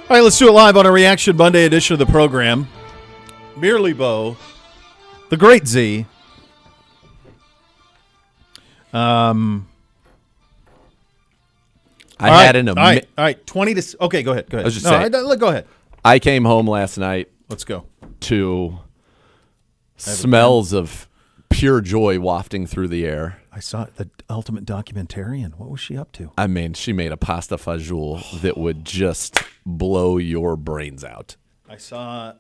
All right, let's do it live on a Reaction Monday edition of the program. Merely Bo, the Great Z. I had an all right, 20 to okay, go ahead. I was just saying, go ahead. I came home last night Let's go. to smells of pure joy wafting through the air. I saw the ultimate documentarian. What was she up to? I mean, she made a pasta fajoule that would just blow your brains out. I saw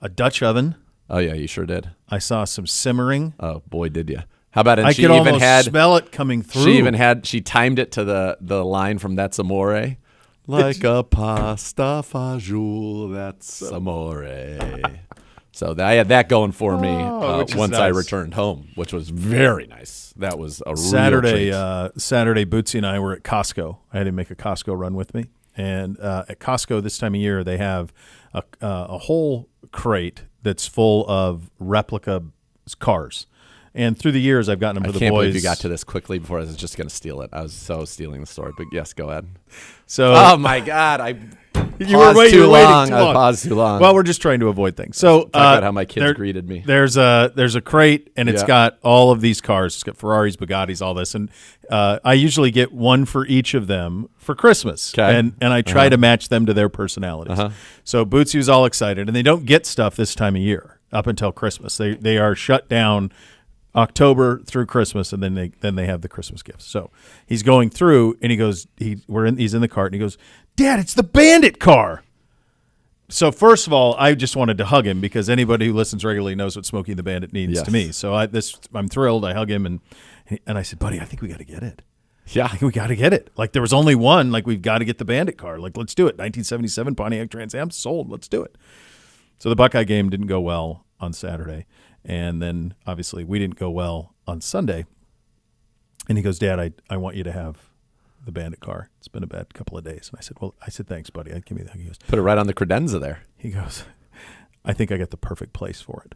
a Dutch oven. Oh yeah, you sure did. I saw some simmering. Oh boy, did you? How about it? I could almost smell it coming through. She timed it to the line from That's Amore. Like a pasta fajoule, that's amore. So I had that going for me once I returned home, which was very nice. That was a Saturday. real treat. Saturday, Bootsy and I were at Costco. I had to make a Costco run with me, and at Costco this time of year they have a whole crate that's full of replica cars. And through the years, I've gotten them for the boys. I can't believe you got to this quickly before I was just going to steal it. I was so stealing the story, but yes, go ahead. So, oh my God, you were waiting too long. I paused too long. Well, we're just trying to avoid things. So, talk about how my kids greeted me. There's a crate, and it's got all of these cars. It's got Ferraris, Bugattis, all this, and I usually get one for each of them for Christmas, and I try to match them to their personalities. So Bootsy was all excited, and they don't get stuff this time of year up until Christmas. They are shut down October through Christmas, and then they have the Christmas gifts. So he's going through, and he goes, he's in the cart, and he goes, "Dad, it's the Bandit car." So first of all, I just wanted to hug him because anybody who listens regularly knows what Smokey the Bandit means to me. So I'm thrilled. I hug him, and I said, "Buddy, I think we got to get it. Yeah, I think we got to get it. Like there was only one. Like we've got to get the Bandit car. Like let's do it. 1977 Pontiac Trans Am sold. Let's do it." So the Buckeye game didn't go well on Saturday. And then, obviously, we didn't go well on Sunday. And he goes, "Dad, I want you to have the Bandit car. It's been a bad couple of days." And I said, "Thanks, buddy. Give me that." He goes, "Put it right on the credenza there." He goes, "I think I got the perfect place for it."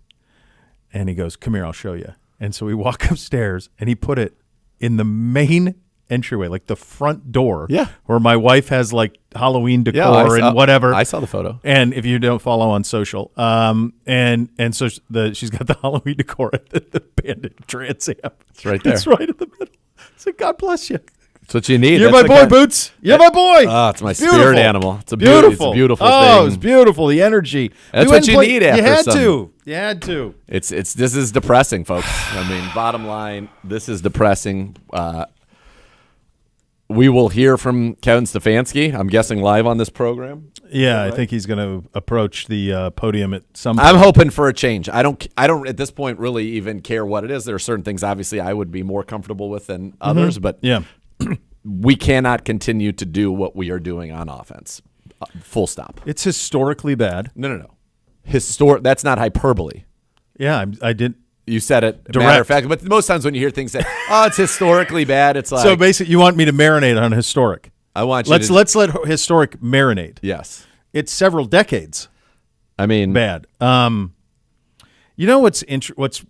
And he goes, "Come here, I'll show you." And so we walk upstairs, and he put it in the main entryway, like the front door, where my wife has like Halloween decor and whatever. I saw the photo. And if you don't follow on social, and so she's got the Halloween decor at the Bandit Trans Am. It's right there. It's right in the middle. So God bless you. That's what you need. You're my boy, Boots. You're my boy. Oh, it's my spirit animal. It's a beautiful thing. Oh, it's beautiful. The energy. That's what you need after You had to. This is depressing, folks. I mean, bottom line, this is depressing. We will hear from Kevin Stefanski, I'm guessing live on this program. Yeah, right? I think he's going to approach the podium at some point. I'm hoping for a change. I don't at this point really even care what it is. There are certain things obviously I would be more comfortable with than others, but we cannot continue to do what we are doing on offense. Full stop. It's historically bad. No. That's not hyperbole. Yeah, I did. You said it, matter of fact, but most times when you hear things that, it's historically bad, it's like. So basically, you want me to marinate on historic. I want you let's let historic marinate. Yes. It's several decades. I mean. Bad. You know what's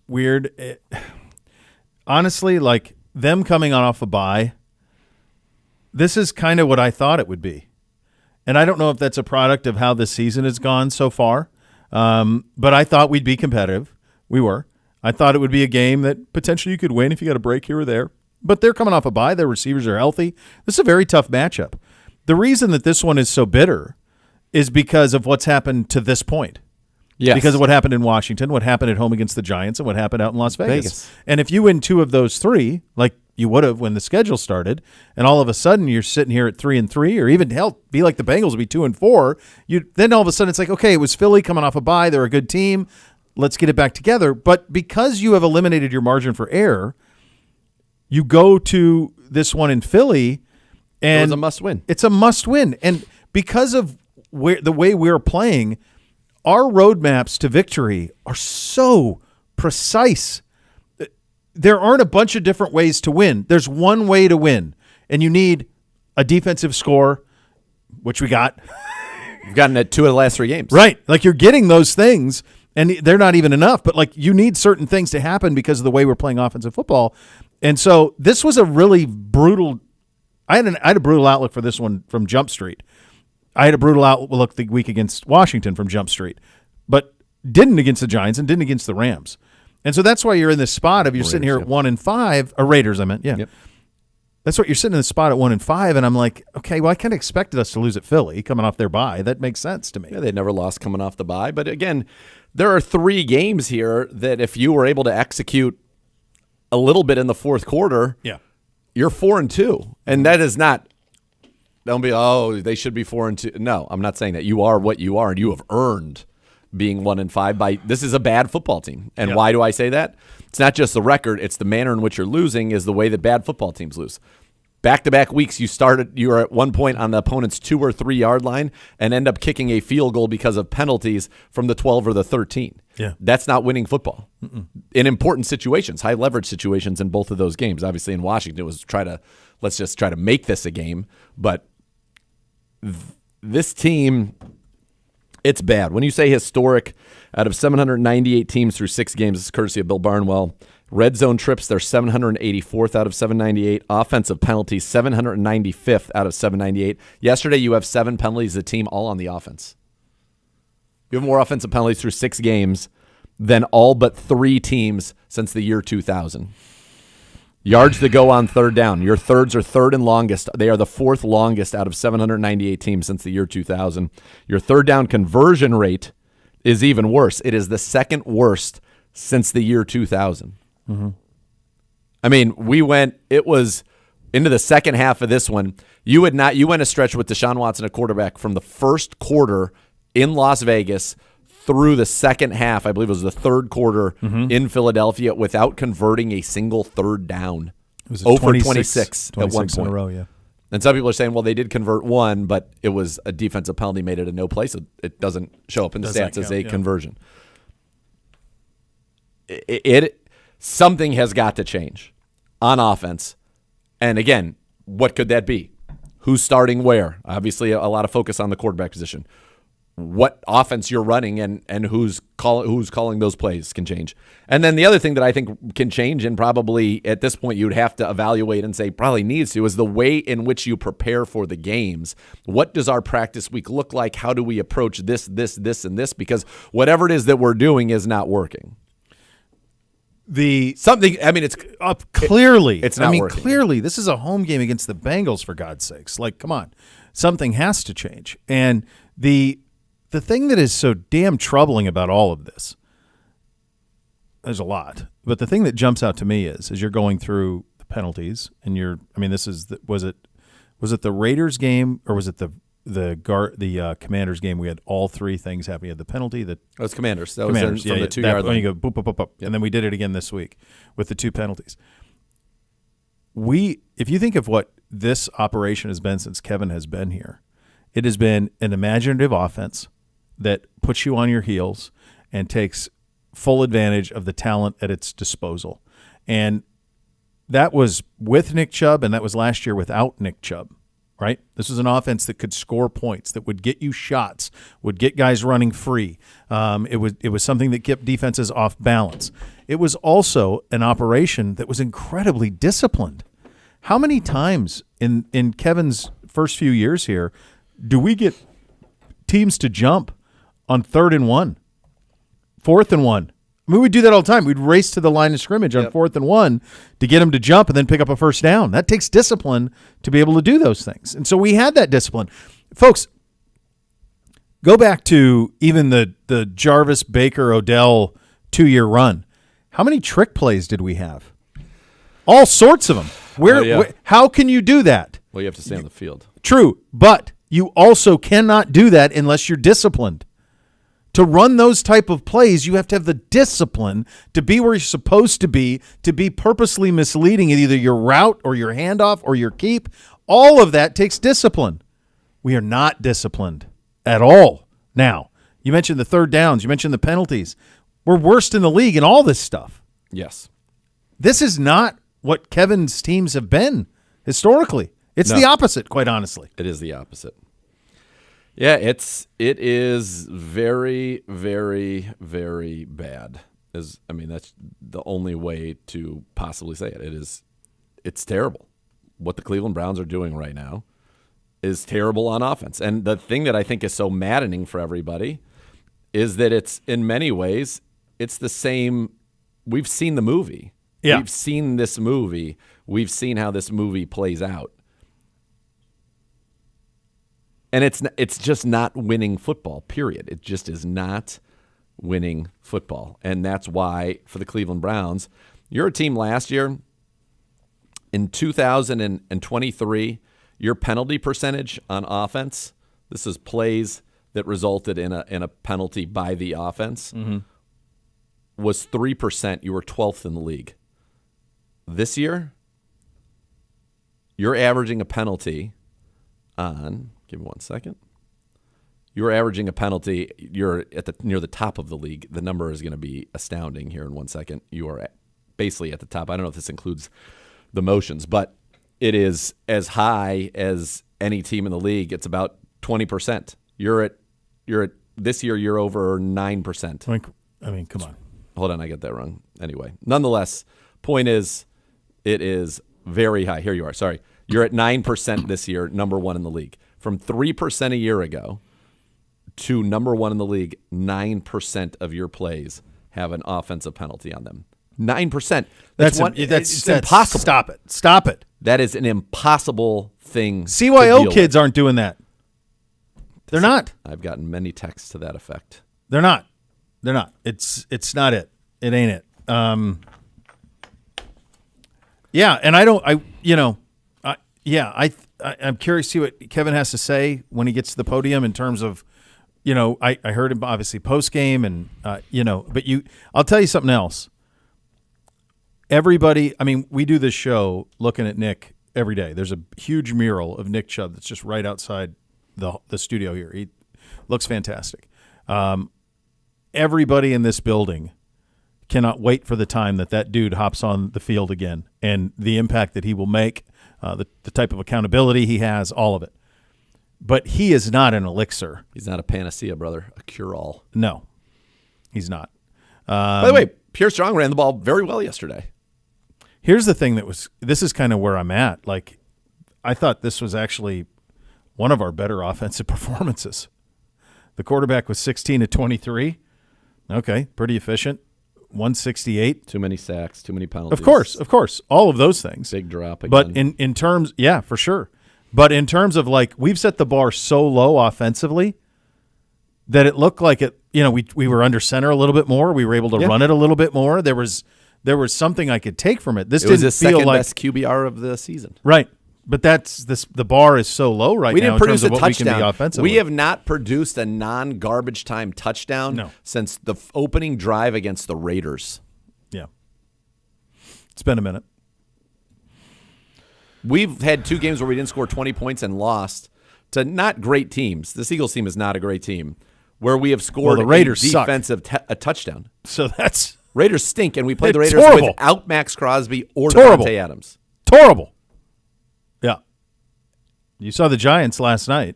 weird? Honestly, like them coming off a bye, this is kind of what I thought it would be. And I don't know if that's a product of how this season has gone so far, but I thought we'd be competitive. We were. I thought it would be a game that potentially you could win if you got a break here or there. But they're coming off a bye. Their receivers are healthy. This is a very tough matchup. The reason that this one is so bitter is because of what's happened to this point. Yes. Because of what happened in Washington, what happened at home against the Giants, and what happened out in Las Vegas. And if you win two of those three, like you would have when the schedule started, and all of a sudden you're sitting here at 3-3, or even hell, be like the Bengals, be 2-4, then all of a sudden it's like, okay, it was Philly coming off a bye. They're a good team. Let's get it back together. But because you have eliminated your margin for error, you go to this one in Philly, and it was a must-win. It's a must-win. And because of the way we're playing, our roadmaps to victory are so precise. There aren't a bunch of different ways to win. There's one way to win, and you need a defensive score, which we got. We've gotten at 2 of the last 3 games. Right. Like you're getting those things. And they're not even enough, but like you need certain things to happen because of the way we're playing offensive football. And so this was a really brutal. I had a brutal outlook for this one from Jump Street. I had a brutal outlook the week against Washington from Jump Street, but didn't against the Giants and didn't against the Rams. And so that's why you're in this spot of you're sitting here at 1-5, or Raiders, I meant, yeah. Yep. That's what you're sitting in the spot at 1-5, and I'm like, okay, well, I kind of expected us to lose at Philly coming off their bye. That makes sense to me. Yeah, they never lost coming off the bye. But again, there are 3 games here that if you were able to execute a little bit in the fourth quarter, you're 4-2. And that is not, don't be, they should be 4-2. No, I'm not saying that. You are what you are, and you have earned being 1-5 by this is a bad football team. And why do I say that? It's not just the record, it's the manner in which you're losing is the way that bad football teams lose. Back-to-back weeks, you were at one point on the opponent's 2 or 3 yard line and end up kicking a field goal because of penalties from the 12 or the 13. Yeah. That's not winning football. In important situations, high leverage situations in both of those games. Obviously in Washington it was let's just try to make this a game, but this team, it's bad. When you say historic, out of 798 teams through 6 games, this is courtesy of Bill Barnwell. Red zone trips, they're 784th out of 798. Offensive penalties, 795th out of 798. Yesterday, you have 7 penalties a team, all on the offense. You have more offensive penalties through 6 games than all but 3 teams since the year 2000. Yards to go on third down. Your thirds are third and longest. They are the 4th longest out of 798 teams since the year 2000. Your third down conversion rate is even worse. It is the 2nd worst since the year 2000. I mean, it was into the second half of this one. You went a stretch with Deshaun Watson, a quarterback, from the first quarter in Las Vegas through the second half, I believe it was the third quarter in Philadelphia, without converting a single third down. It was 26 at one point. In a row, yeah. And some people are saying, well, they did convert one, but it was a defensive penalty, made it a no play, so it doesn't show up in the stats as a conversion. Something has got to change on offense. And again, what could that be? Who's starting where? Obviously, a lot of focus on the quarterback position. What offense you're running and who's calling those plays can change. And then the other thing that I think can change, and probably at this point you'd have to evaluate and say probably needs to, is the way in which you prepare for the games. What does our practice week look like? How do we approach this, and this? Because whatever it is that we're doing is not working. It's clearly it's not working. Clearly this is a home game against the Bengals, for God's sakes. Like, come on. Something has to change. And the thing that is so damn troubling about all of this, there's a lot, but the thing that jumps out to me is as you're going through the penalties and was it the Raiders game or was it the Commanders game? We had all 3 things happening. You had the penalty. It was Commanders. That was from the 2 yard line. You go boop, boop, boop, boop. Yep. And then we did it again this week with the 2 penalties. If you think of what this operation has been since Kevin has been here, it has been an imaginative offense that puts you on your heels and takes full advantage of the talent at its disposal. And that was with Nick Chubb, and that was last year without Nick Chubb, right? This was an offense that could score points, that would get you shots, would get guys running free. It was something that kept defenses off balance. It was also an operation that was incredibly disciplined. How many times in Kevin's first few years here do we get teams to jump on 3rd and 1, 4th and 1? I mean, we'd do that all the time. We'd race to the line of scrimmage on 4th and 1 to get them to jump and then pick up a first down. That takes discipline to be able to do those things. And so we had that discipline. Folks, go back to even the Jarvis, Baker, Odell 2-year run. How many trick plays did we have? All sorts of them. How can you do that? Well, you have to stay on the field. True, but you also cannot do that unless you're disciplined. To run those type of plays, you have to have the discipline to be where you're supposed to be purposely misleading in either your route or your handoff or your keep. All of that takes discipline. We are not disciplined at all. Now, you mentioned the third downs. You mentioned the penalties. We're worst in the league in all this stuff. Yes. This is not what Kevin's teams have been historically. It's the opposite, quite honestly. It is the opposite. Yeah, it is very, very, very bad. That's the only way to possibly say it. It's terrible. What the Cleveland Browns are doing right now is terrible on offense. And the thing that I think is so maddening for everybody is that it's, in many ways, it's the same. We've seen the movie. Yeah. We've seen this movie. We've seen how this movie plays out. And it's just not winning football, period. It just is not winning football. And that's why, for the Cleveland Browns, you're a team last year, in 2023, your penalty percentage on offense, this is plays that resulted in a penalty by the offense, was 3%. You were 12th in the league. This year, you're averaging a penalty on, give me 1 second. You're averaging a penalty, you're at near the top of the league. The number is going to be astounding here in 1 second. You are basically at the top. I don't know if this includes the motions, but it is as high as any team in the league. It's about 20%. You're at this year, you're over 9%. I mean, come on. Hold on, I got that wrong. Anyway, nonetheless, point is, it is very high. Here you are. Sorry. You're at 9% this year, number one in the league. From 3% a year ago to number one in the league, 9% of your plays have an offensive penalty on them. 9%. That's impossible. Stop it. That is an impossible thing. CYO kids aren't doing that. They're not. I've gotten many texts to that effect. They're not. It's not it. It ain't it. Yeah, and I'm curious to see what Kevin has to say when he gets to the podium in terms of, I heard him obviously post game and but I'll tell you something else. Everybody, we do this show looking at Nick every day. There's a huge mural of Nick Chubb that's just right outside the studio here. He looks fantastic. Everybody in this building cannot wait for the time that dude hops on the field again and the impact that he will make, the type of accountability he has, all of it. But he is not an elixir. He's not a panacea, brother, a cure-all. No, he's not. By the way, Pierre Strong ran the ball very well yesterday. Here's the thing this is kind of where I'm at. Like, I thought this was actually one of our better offensive performances. The quarterback was 16 to 23. Okay, pretty efficient. 168. Too many sacks, too many penalties. Of course. All of those things. Big drop again. But in terms, yeah, for sure. But in terms of, like, we've set the bar so low offensively that it looked like it, we were under center a little bit more. We were able to run it a little bit more. There was something I could take from it. This didn't was the feel second like best QBR of the season. Right. But the bar is so low right now. We didn't produce in terms a of what we touchdown. can be offensively. We have not produced a non-garbage time touchdown since the opening drive against the Raiders. Yeah. It's been a minute. We've had 2 games where we didn't score 20 points and lost to not great teams. This Eagles team is not a great team. Where we have scored the Raiders a touchdown. So that's Raiders stink, and we played the Raiders without Max Crosby or Devontae Adams. Horrible. Yeah. You saw the Giants last night.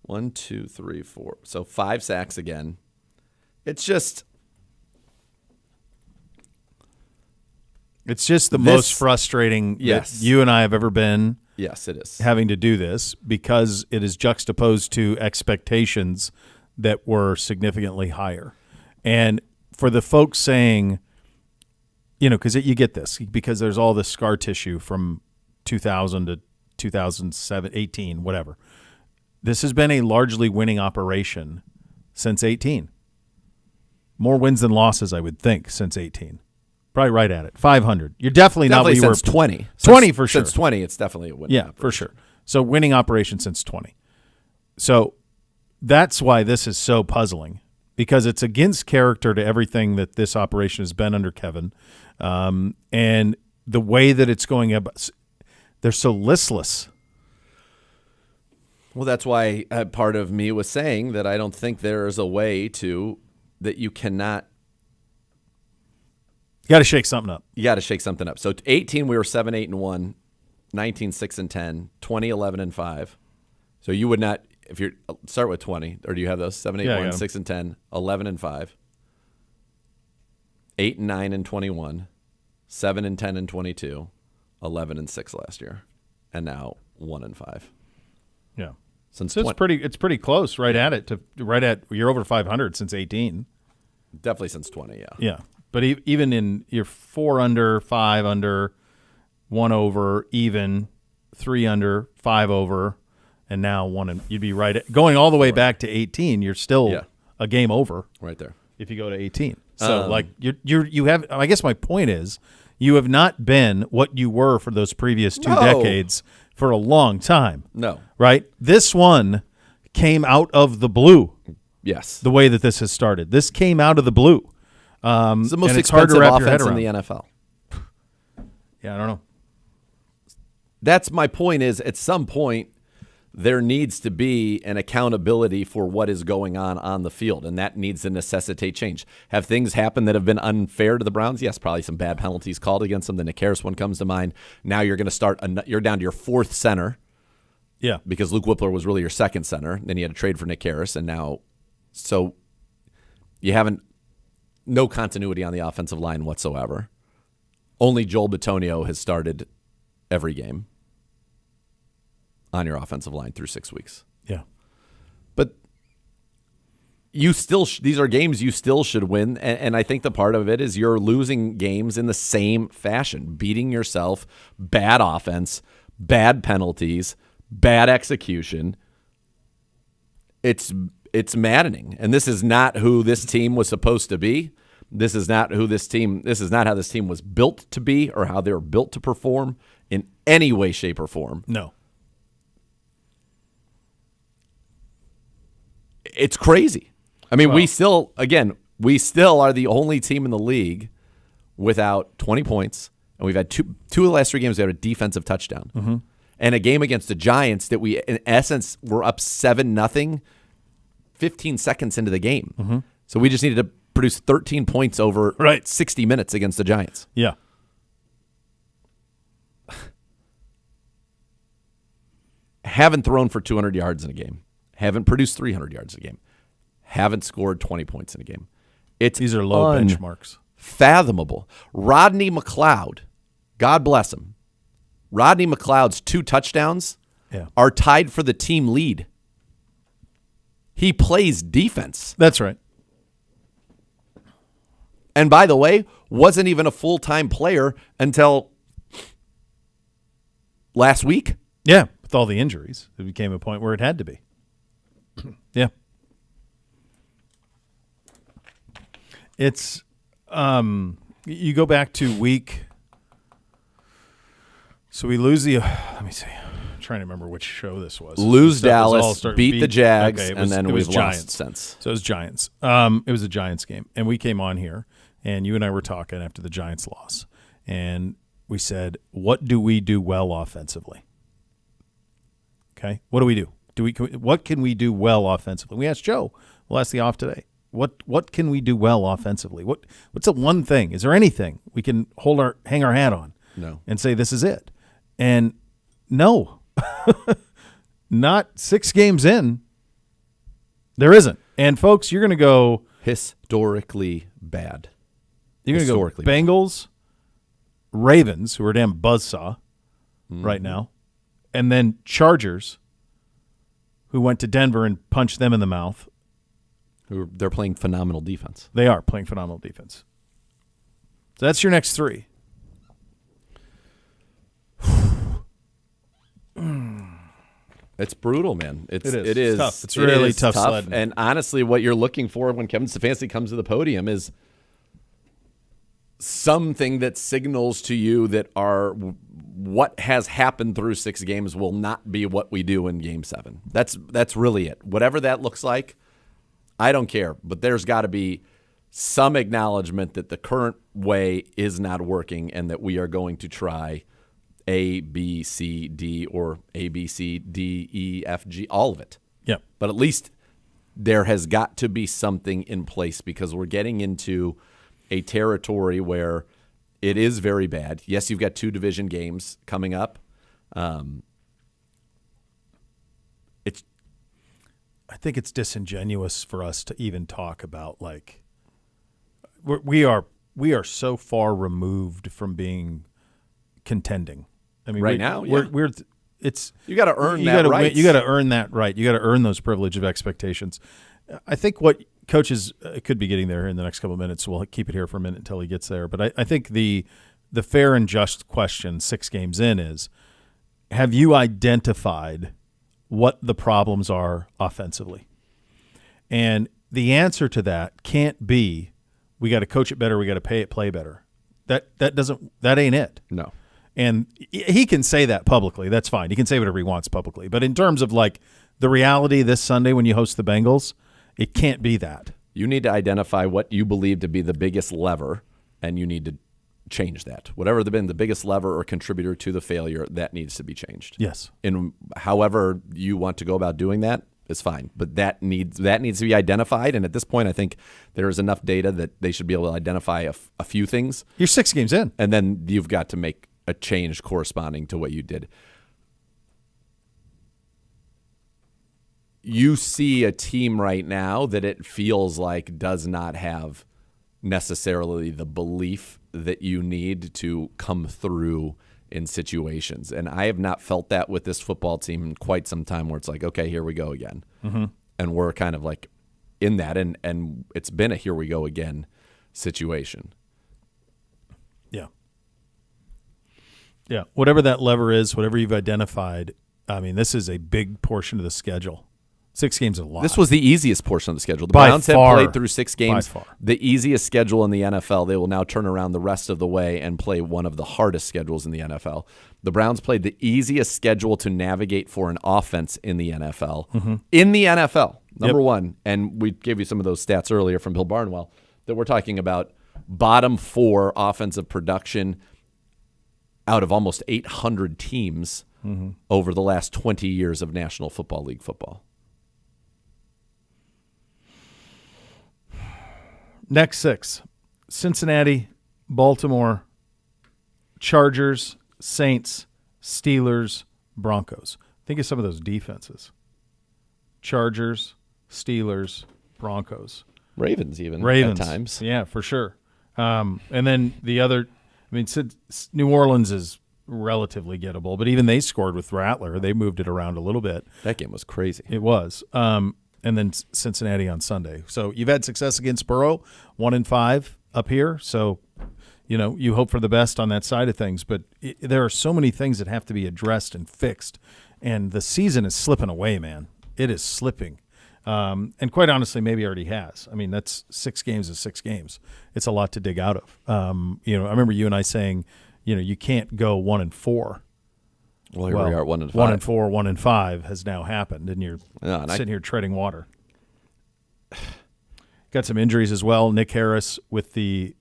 1, 2, 3, 4. So 5 sacks again. It's just the most frustrating that you and I have ever been. Yes, it is. Having to do this because it is juxtaposed to expectations that were significantly higher. And for the folks saying, because you get this, because there's all this scar tissue from 2000 to 2007, 18, whatever. This has been a largely winning operation since 18. More wins than losses, I would think, since 18. Probably right at it. 500. You're definitely not where you were. Since 20. 20 for sure. Since 20, it's definitely a winning operation. For sure. So winning operation since 20. So that's why this is so puzzling, because it's against character to everything that this operation has been under Kevin. And the way that it's going about, they're so listless. Well, that's why part of me was saying that I don't think there is a way that you cannot. You got to shake something up. You got to shake something up. So 18, we were 7-8-1, 19, 6-10, 20, 11-5. So you would not, if you start with 20, or do you have those? 7-8-1, 6-10, 11-5, 8-9-21, 7-10-22, 11-6 last year, and now 1-5. Yeah. Since so it's pretty close, right at it. You're over 500 since 18. Definitely since 20. Yeah. Yeah, but even in your 4 under, 5 under, 1 over, even 3 under, 5 over, and now 1 and you'd be going all the way back to 18. You're still a game over right there if you go to 18. So you have. I guess my point is you have not been what you were for those previous 2 decades for a long time. No. Right? This one came out of the blue. Yes. The way that this has started. This came out of the blue. It's the most expensive offense in the NFL. Yeah, I don't know. That's my point is at some point there needs to be an accountability for what is going on the field, and that needs to necessitate change. Have things happened that have been unfair to the Browns? Yes, probably some bad penalties called against them. The Nick Harris one comes to mind. Now you're going to you're down to your 4th center. Yeah. Because Luke Whippler was really your 2nd center. Then you had to trade for Nick Harris, and now so you haven't no continuity on the offensive line whatsoever. Only Joel Bitonio has started every game on your offensive line through 6 weeks. Yeah. But you still these are games you still should win, and I think the part of it is you're losing games in the same fashion, beating yourself, bad offense, bad penalties, bad execution. It's maddening, and this is not who this team was supposed to be. This is not how this team was built to be or how they were built to perform in any way, shape, or form. No. It's crazy. I mean, we still are the only team in the league without 20 points, and we've had two of the last 3 games we had a defensive touchdown. Mm-hmm. And a game against the Giants that we, in essence, were up 7-0 15 seconds into the game. Mm-hmm. So we just needed to produce 13 points over 60 minutes against the Giants. Yeah. Haven't thrown for 200 yards in a game. Haven't produced 300 yards in a game. Haven't scored 20 points in a game. These are low benchmarks. Fathomable. Rodney McLeod, God bless him. Rodney McLeod's 2 touchdowns are tied for the team lead. He plays defense. That's right. And by the way, wasn't even a full-time player until last week. Yeah, with all the injuries, it became a point where it had to be. Yeah. It's you go back to week. So we lose the. Let me see. I'm trying to remember which show this was. Lose Dallas, beat the Jags, and then we've lost since. So it was Giants. It was a Giants game, and we came on here, and you and I were talking after the Giants loss, and we said, "What do we do well offensively?" Okay, what do we do? What can we do well offensively? We asked Joe. We'll ask the off today. What can we do well offensively? What's the one thing? Is there anything we can hang our hat on? No. And say this is it? And no, not 6 games in. There isn't. And folks, you're going to go historically bad. You're going to go Bengals, Ravens, who are a damn buzzsaw right now, and then Chargers, who went to Denver and punched them in the mouth. They're playing phenomenal defense. They are playing phenomenal defense. So that's your next 3. It's brutal, man. It is. It's tough. It's really tough sledding. And honestly, what you're looking for when Kevin Stefanski comes to the podium is something that signals to you that what has happened through 6 games will not be what we do in Game 7. That's really it. Whatever that looks like, I don't care. But there's got to be some acknowledgement that the current way is not working and that we are going to try A, B, C, D, or A, B, C, D, E, F, G, all of it. Yeah. But at least there has got to be something in place because we're getting into a territory where it is very bad. Yes, you've got 2 division games coming up. I think it's disingenuous for us to even talk about we are so far removed from being contending. I mean, right now, we're it's you got to earn that right. You got to earn that right. You got to earn those privilege of expectations. I think what coaches could be getting there in the next couple of minutes. We'll keep it here for a minute until he gets there. But I think the fair and just question 6 games in is, have you identified what the problems are offensively? And the answer to that can't be, we got to coach it better, we got to play better. That ain't it. No. And he can say that publicly. That's fine. He can say whatever he wants publicly. But in terms of like the reality this Sunday when you host the Bengals, it can't be that. You need to identify what you believe to be the biggest lever, and you need to change that. Whatever been the biggest lever or contributor to the failure, that needs to be changed. Yes. And however you want to go about doing that is fine. But that needs to be identified. And at this point, I think there is enough data that they should be able to identify a few things. You're 6 games in. And then you've got to make a change corresponding to what you did. You see a team right now that it feels like does not have necessarily the belief that you need to come through in situations. And I have not felt that with this football team in quite some time, where it's like, okay, here we go again. Mm-hmm. And we're kind of like in that, and it's been a here we go again situation. Yeah. Yeah, whatever that lever is, whatever you've identified, I mean, this is a big portion of the schedule. 6 games is a lot. This was the easiest portion of the schedule. The By Browns far. have played through 6 games. By far. The easiest schedule in the NFL. They will now turn around the rest of the way and play one of the hardest schedules in the NFL. The Browns played the easiest schedule to navigate for an offense in the NFL. Mm-hmm. In the NFL, number one. And we gave you some of those stats earlier from Bill Barnwell that we're talking about bottom 4 offensive production out of almost 800 teams over the last 20 years of National Football League football. Next 6, Cincinnati, Baltimore, Chargers, Saints, Steelers, Broncos. Think of some of those defenses. Chargers, Steelers, Broncos. Ravens even at times. Yeah, for sure. And then the other, I mean, New Orleans is relatively gettable, but even they scored with Rattler. They moved it around a little bit. That game was crazy. It was. And then Cincinnati on Sunday. So you've had success against Burrow, 1-5 up here. So, you hope for the best on that side of things. But there are so many things that have to be addressed and fixed. And the season is slipping away, man. It is slipping. And quite honestly, maybe already has. I mean, that's 6 games is 6 games. It's a lot to dig out of. I remember you and I saying, you can't go 1-4. Well, here we are at 1-5. 1-4, 1-5 has now happened, and you're sitting here treading water. Got some injuries as well. Nick Harris with a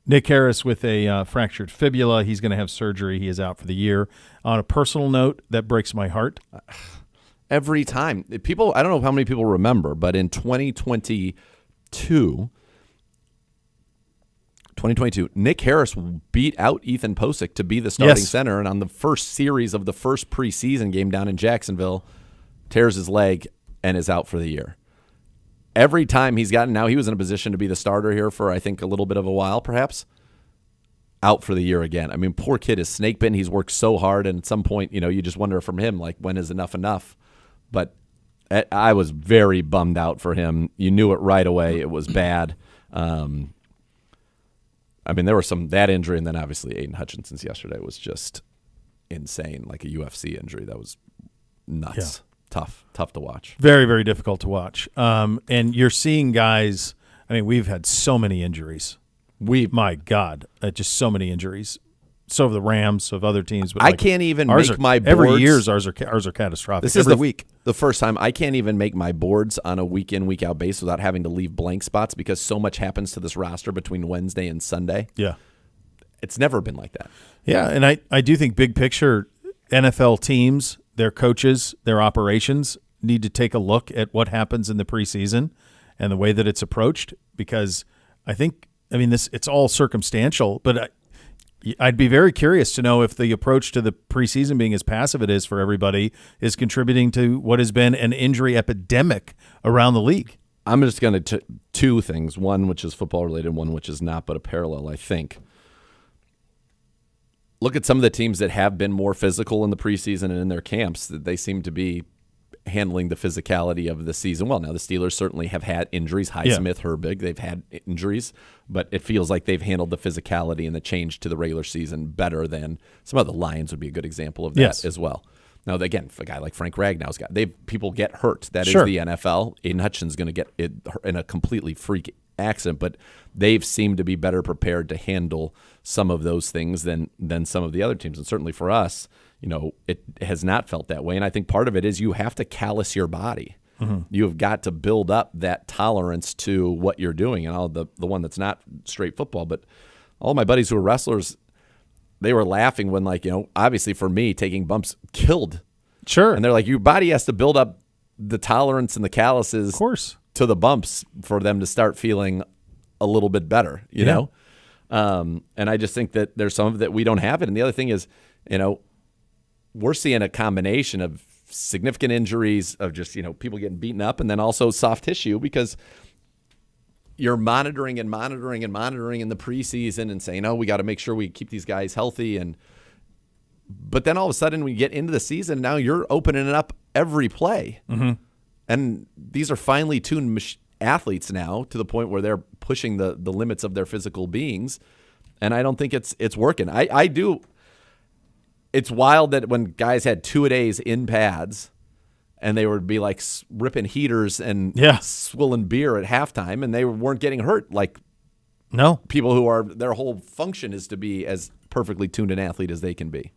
fractured fibula. He's going to have surgery. He is out for the year. On a personal note, that breaks my heart. Every time. I don't know how many people remember, but in 2022, Nick Harris beat out Ethan Posick to be the starting center, and on the first series of the first preseason game down in Jacksonville, tears his leg and is out for the year. Every time he's gotten, now he was in a position to be the starter here for, I think, a little bit of a while, perhaps, out for the year again. I mean, poor kid is snake bitten. He's worked so hard, and at some point, you just wonder from him, like, when is enough? But I was very bummed out for him. You knew it right away. It was bad. I mean, there was that injury, and then obviously Aiden Hutchinson's yesterday was just insane, like a UFC injury. That was nuts. Yeah. Tough to watch. Very, very difficult to watch. And you're seeing guys, I mean, we've had so many injuries. My God, just so many injuries. So have the Rams, so have other teams. But I can't even make my boards. Every year, ours are catastrophic. This is every week. The first time I can't even make my boards on a week-in, week-out basis without having to leave blank spots because so much happens to this roster between Wednesday and Sunday. Yeah. It's never been like that. Yeah, and I do think big picture NFL teams, their coaches, their operations need to take a look at what happens in the preseason and the way that it's approached because it's all circumstantial, but I'd be very curious to know if the approach to the preseason being as passive it is for everybody is contributing to what has been an injury epidemic around the league. I'm just going to two things, one which is football related, one which is not, but a parallel, I think. look at some of the teams that have been more physical in the preseason and in their camps, that they seem to be handling the physicality of the season well. Now, the Steelers certainly have had injuries. Highsmith, Herbig, they've had injuries, but it feels like they've handled the physicality and the change to the regular season better than some of the Lions would be a good example of that as well. Now, again, if a guy like Frank Ragnow's got, people get hurt. That is the NFL. Aiden Hutchinson's going to get it in a completely freak accident, but they've seemed to be better prepared to handle some of those things than some of the other teams. And certainly for us, it has not felt that way. And I think part of it is you have to callous your body. Mm-hmm. You've got to build up that tolerance to what you're doing. And all the one that's not straight football, but all my buddies who are wrestlers, they were laughing when, obviously for me, taking bumps killed. Sure. And they're like, your body has to build up the tolerance and the calluses of course. To the bumps for them to start feeling a little bit better, you know? And I just think that there's some of that we don't have it. And the other thing is, we're seeing a combination of significant injuries of just, people getting beaten up, and then also soft tissue, because you're monitoring in the preseason and saying, we got to make sure we keep these guys healthy. But then all of a sudden when you get into the season, now you're opening it up every play. Mm-hmm. And these are finely tuned athletes now to the point where they're pushing the limits of their physical beings. And I don't think it's working. I do. It's wild that when guys had 2-a-days in pads and they would be like ripping heaters and swilling beer at halftime, and they weren't getting hurt like people who are, their whole function is to be as perfectly tuned an athlete as they can be.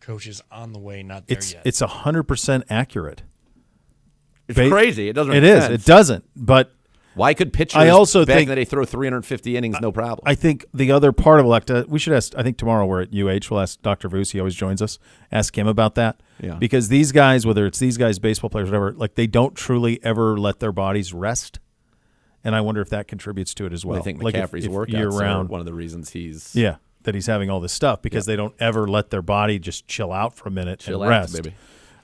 Coach is on the way, not there yet. It's 100% accurate. It's crazy. It doesn't. It is. It doesn't. But why could pitchers back then they throw 350 innings no problem? I think the other part of it, we should ask, I think tomorrow we're at UH, we'll ask Dr. Voos, he always joins us, ask him about that. Yeah. Because these guys, whether it's these guys, baseball players, whatever, they don't truly ever let their bodies rest. And I wonder if that contributes to it as well. I think McCaffrey's workouts are one of the reasons he's... Yeah, that he's having all this stuff, because they don't ever let their body just chill out for a minute and rest. Baby.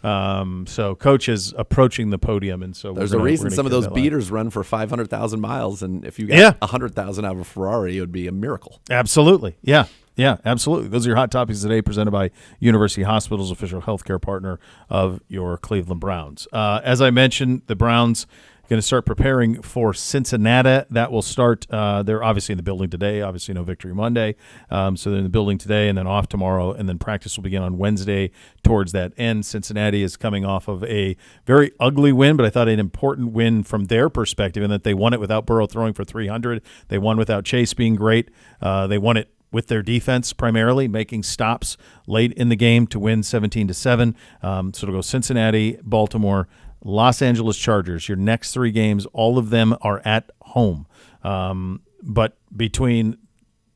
So Coach is approaching the podium, and so there's a reason some of those beaters run for 500,000 miles, and if you got 100,000 out of a Ferrari, it would be a miracle. Absolutely, yeah, absolutely. Those are your hot topics today, presented by University Hospital's official healthcare partner of your Cleveland Browns. As I mentioned, the Browns going to start preparing for Cincinnati. That will start. They're obviously in the building today. Obviously, no Victory Monday. So they're in the building today and then off tomorrow. And then practice will begin on Wednesday towards that end. Cincinnati is coming off of a very ugly win, but I thought an important win from their perspective, in that they won it without Burrow throwing for 300. They won without Chase being great. They won it with their defense primarily, making stops late in the game to win 17-7. So it'll go Cincinnati, Baltimore, Los Angeles Chargers. Your next 3 games, all of them are at home. But between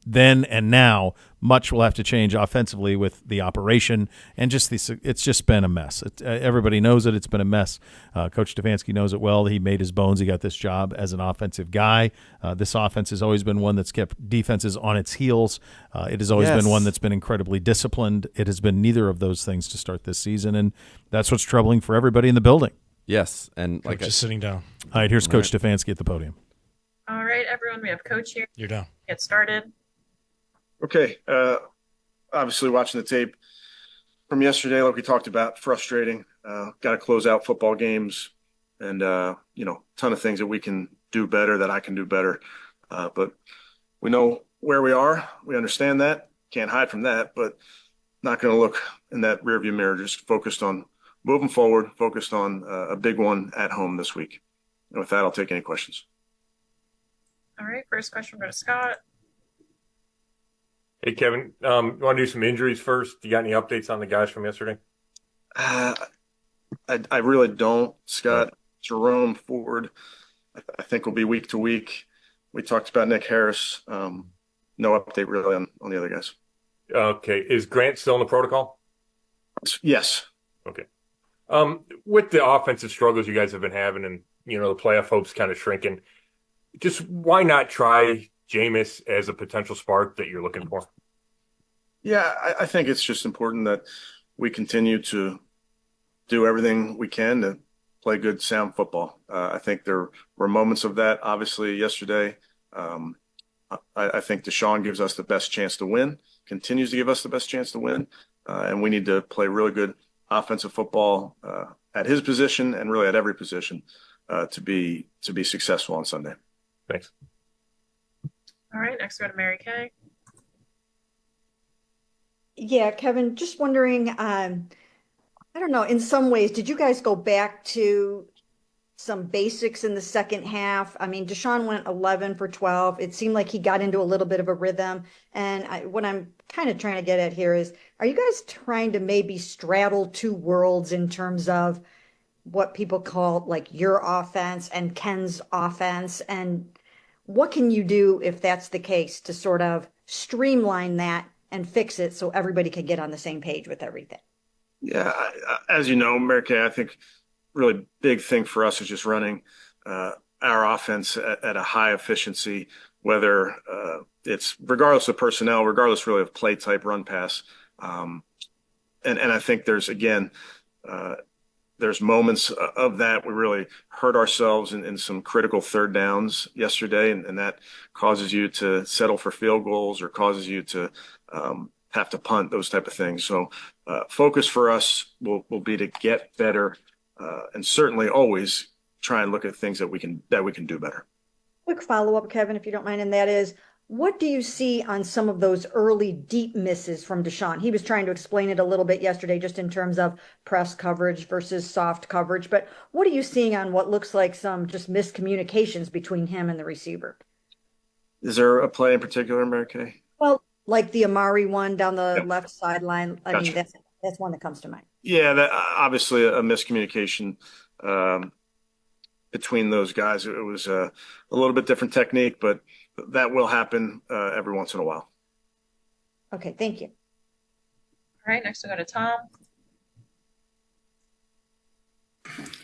then and now, much will have to change offensively with the operation, and just it's just been a mess. Everybody knows it. It's been a mess. Coach Stefanski knows it well. He made his bones. He got this job as an offensive guy. This offense has always been one that's kept defenses on its heels. It has always been one that's been incredibly disciplined. It has been neither of those things to start this season, and that's what's troubling for everybody in the building. Yes, and Coach is sitting down. All right, here's Coach Stefanski at the podium. All right, everyone, we have Coach here. You're down. Get started. Okay, obviously watching the tape from yesterday, like we talked about, frustrating. Got to close out football games, and ton of things that we can do better, that I can do better. But we know where we are. We understand that. Can't hide from that. But not going to look in that rearview mirror. Just focused on moving forward. Focused on a big one at home this week. And with that, I'll take any questions. All right, first question for Scott. Hey, Kevin, you want to do some injuries first? You got any updates on the guys from yesterday? I really don't, Scott. Jerome Ford, I think will be week to week. We talked about Nick Harris. No update really on the other guys. Okay. Is Grant still in the protocol? Yes. Okay. With the offensive struggles you guys have been having, and the playoff hopes kind of shrinking, just why not try Jameis as a potential spark that you're looking for? Yeah, I think it's just important that we continue to do everything we can to play good, sound football. I think there were moments of that, obviously, yesterday. I think Deshaun gives us the best chance to win, continues to give us the best chance to win, and we need to play really good offensive football at his position and really at every position to be successful on Sunday. Thanks. All right, next we go to Mary Kay. Yeah, Kevin, just wondering, I don't know, in some ways, did you guys go back to some basics in the second half? I mean, Deshaun went 11 for 12. It seemed like he got into a little bit of a rhythm. And what I'm kind of trying to get at here is, are you guys trying to maybe straddle two worlds in terms of what people call like your offense and Ken's offense? And what can you do if that's the case to sort of streamline that and fix it so everybody can get on the same page with everything? Yeah, as you know, Mary Kay, I think really big thing for us is just running our offense at a high efficiency, whether it's regardless of personnel, regardless really of play type, run, pass. And I think there's moments of that. We really hurt ourselves in some critical third downs yesterday, and that causes you to settle for field goals or causes you to have to punt, those type of things. So focus for us will be to get better and certainly always try and look at things that we can do better. Quick follow-up, Kevin, if you don't mind, and that is, what do you see on some of those early deep misses from Deshaun? He was trying to explain it a little bit yesterday, just in terms of press coverage versus soft coverage. But what are you seeing on what looks like some just miscommunications between him and the receiver? Is there a play in particular, Mary Kay? Well, like the Amari one down the left sideline. I Gotcha. mean, that's one that comes to mind. Yeah, that obviously a miscommunication between those guys. It was a little bit different technique, but that will happen every once in a while. Okay, thank you. All right, next we go to Tom.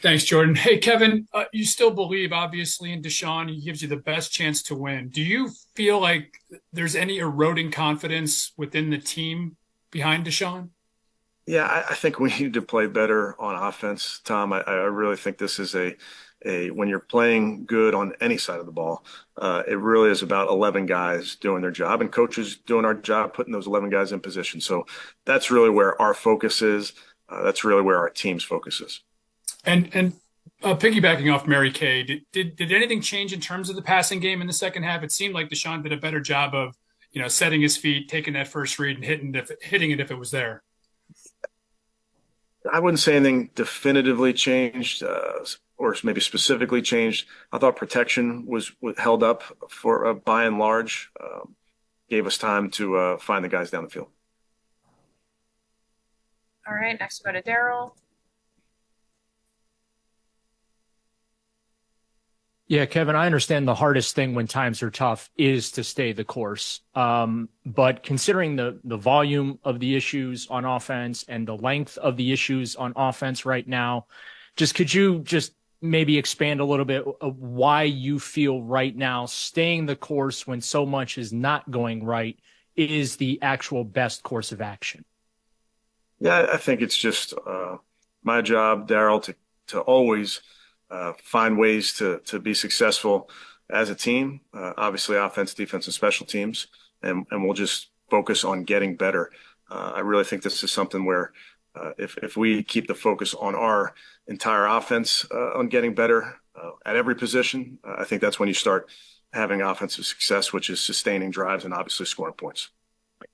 Thanks, Jordan. Hey, Kevin, you still believe, obviously, in Deshaun. He gives you the best chance to win. Do you feel like there's any eroding confidence within the team behind Deshaun? Yeah, I think we need to play better on offense, Tom. I really think this is when you're playing good on any side of the ball, it really is about 11 guys doing their job and coaches doing our job, putting those 11 guys in position. So that's really where our focus is. That's really where our team's focus is. And piggybacking off Mary Kay, did anything change in terms of the passing game in the second half? It seemed like Deshaun did a better job of, setting his feet, taking that first read, and hitting it if it was there. I wouldn't say anything definitively changed or maybe specifically changed. I thought protection was held up for by and large, gave us time to find the guys down the field. All right, next we go to Daryl. Yeah, Kevin, I understand the hardest thing when times are tough is to stay the course. But considering the volume of the issues on offense and the length of the issues on offense right now, could you maybe expand a little bit of why you feel right now staying the course when so much is not going right is the actual best course of action? Yeah, I think it's just my job, Daryl, to always find ways to be successful as a team, obviously offense, defense, and special teams, and we'll just focus on getting better. I really think this is something where if we keep the focus on our entire offense on getting better at every position, I think that's when you start having offensive success, which is sustaining drives and obviously scoring points.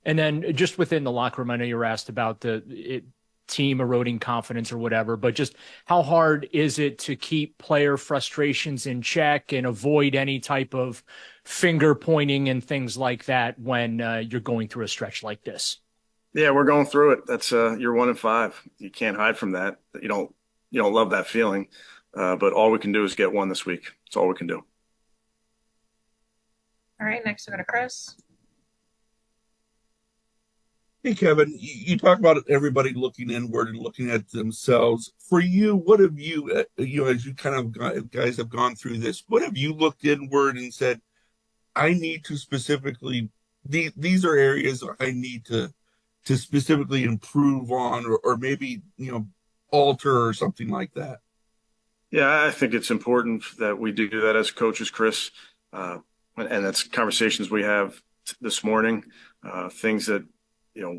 And then just within the locker room, I know you were asked about the team eroding confidence or whatever, but just how hard is it to keep player frustrations in check and avoid any type of finger pointing and things like that when you're going through a stretch like this? Yeah, we're going through it. That's you're 1-5. You can't hide from that. You don't love that feeling, but all we can do is get one this week. That's all we can do. All right, next we go to Chris. Hey, Kevin, you talk about everybody looking inward and looking at themselves. For you, what have you, as you kind of guys have gone through this, what have you looked inward and said, I need to specifically, these are areas I need to specifically improve on or maybe, alter or something like that? Yeah, I think it's important that we do that as coaches, Chris. and that's conversations we have this morning, things that,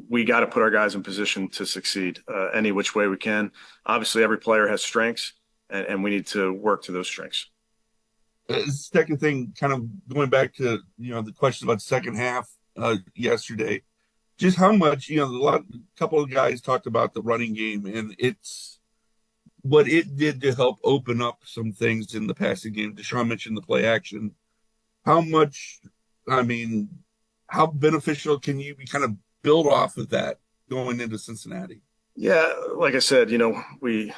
we got to put our guys in position to succeed any which way we can. Obviously, every player has strengths, and we need to work to those strengths. Second thing, kind of going back to, the question about the second half yesterday, just how much, a couple of guys talked about the running game, and it's what it did to help open up some things in the passing game. Deshaun mentioned the play action. How much, how beneficial can you kind of build off of that going into Cincinnati? Yeah, like I said, we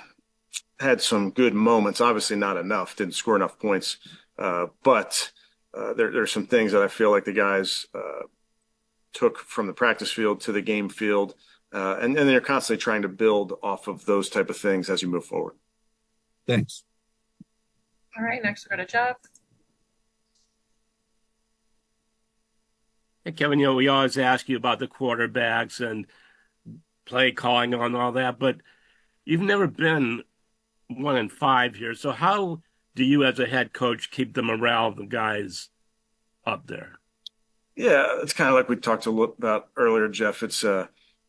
had some good moments. Obviously, not enough. Didn't score enough points, but there's some things that I feel like the guys took from the practice field to the game field, and they're constantly trying to build off of those type of things as you move forward. Thanks. All right, next we'll go to Jeff. Hey, Kevin, we always ask you about the quarterbacks and play calling and all that, but you've never been 1-5 here. So how do you, as a head coach, keep the morale of the guys up there? Yeah, it's kind of like we talked about earlier, Jeff. It's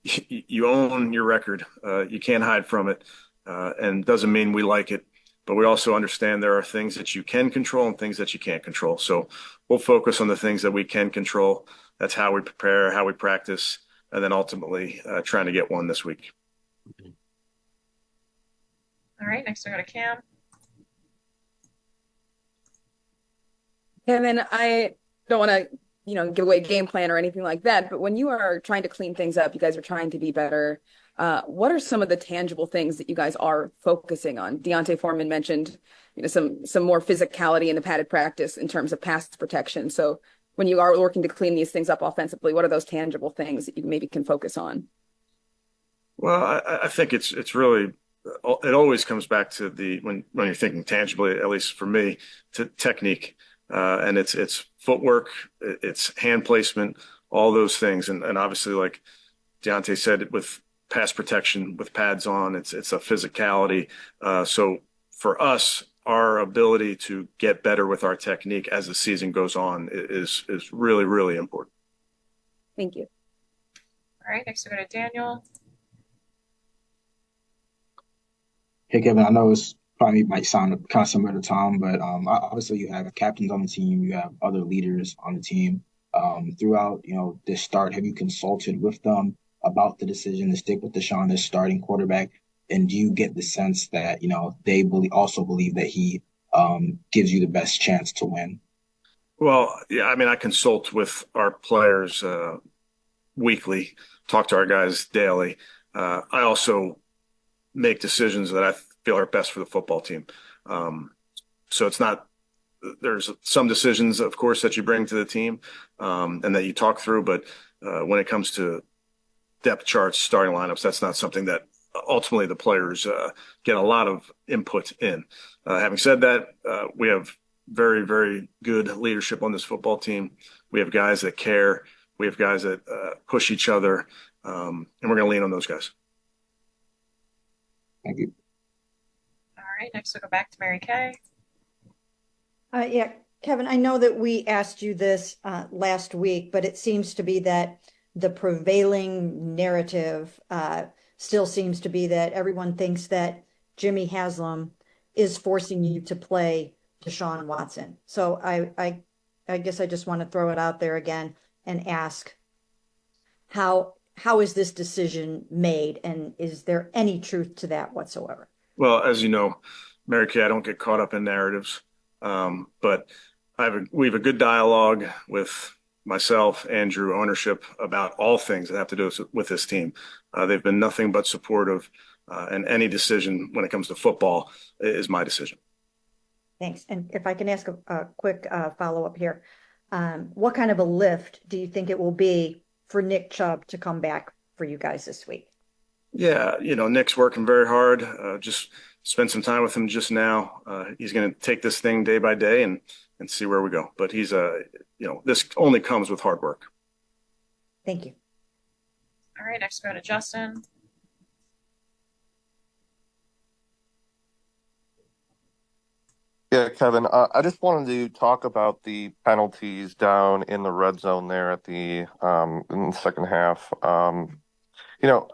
you own your record. You can't hide from it, and doesn't mean we like it. But we also understand there are things that you can control and things that you can't control. So we'll focus on the things that we can control. That's how we prepare, how we practice, and then ultimately trying to get one this week. Okay. All right, next we go to Cam. Kevin, I don't want to, give away game plan or anything like that, but when you are trying to clean things up, you guys are trying to be better. What are some of the tangible things that you guys are focusing on? Deontay Foreman mentioned, some more physicality in the padded practice in terms of pass protection. So when you are working to clean these things up offensively, what are those tangible things that you maybe can focus on? Well, I think it's really, it always comes back to when you're thinking tangibly, at least for me, to technique, and it's footwork, it's hand placement, all those things, and obviously, like Deontay said, with pass protection, with pads on, it's a physicality. So for us, our ability to get better with our technique as the season goes on is really, really important. Thank you. All right, next we go to Daniel. Hey, Kevin, I know it's probably might sound kind of similar to Tom, but obviously you have captains on the team, you have other leaders on the team. Throughout, this start, have you consulted with them about the decision to stick with Deshaun as starting quarterback? And do you get the sense that, they also believe that he gives you the best chance to win? Well, yeah, I consult with our players weekly, talk to our guys daily. I also make decisions that I feel are best for the football team. So it's not, there's some decisions, of course, that you bring to the team and that you talk through, but when it comes to depth charts, starting lineups, that's not something that ultimately the players get a lot of input in. Having said that, we have very, very good leadership on this football team. We have guys that care. We have guys that push each other, and we're going to lean on those guys. Thank you. All right, next we'll go back to Mary Kay. Yeah, Kevin, I know that we asked you this last week, but it seems to be that the prevailing narrative still seems to be that everyone thinks that Jimmy Haslam is forcing you to play Deshaun Watson. So I guess I just want to throw it out there again and ask, how is this decision made, and is there any truth to that whatsoever? Well, as you know, Mary Kay, I don't get caught up in narratives, but we have a good dialogue with myself, Andrew, ownership about all things that have to do with this team. They've been nothing but supportive, and any decision when it comes to football is my decision. Thanks. And if I can ask a quick follow-up here, what kind of a lift do you think it will be for Nick Chubb to come back for you guys this week? Yeah, Nick's working very hard. Just spent some time with him just now. He's going to take this thing day by day and see where we go. But he's this only comes with hard work. Thank you. All right, next go to Justin. Yeah, Kevin, I just wanted to talk about the penalties down in the red zone there at the in the second half. You know,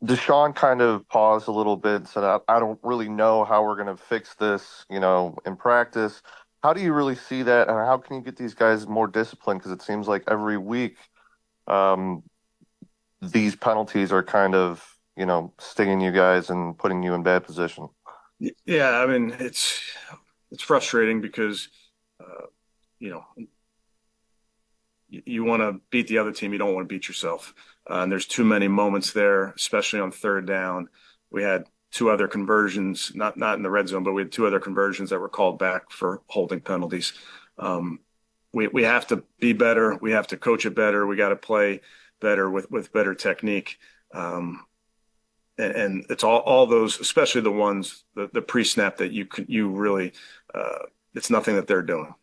Deshaun kind of paused a little bit and said, I don't really know how we're going to fix this, in practice. How do you really see that, and how can you get these guys more disciplined? Because it seems like every week um, these penalties are kind of, stinging you guys and putting you in bad position. Yeah, I mean it's frustrating because you know you want to beat the other team, you don't want to beat yourself. And there's too many moments there, especially on third down. We had two other conversions, not in the red zone, but we had two other conversions that were called back for holding penalties. Um, we have to be better. We have to coach it better. We got to play better with better technique. And it's all those, especially the ones the pre-snap that you really it's nothing that they're doing.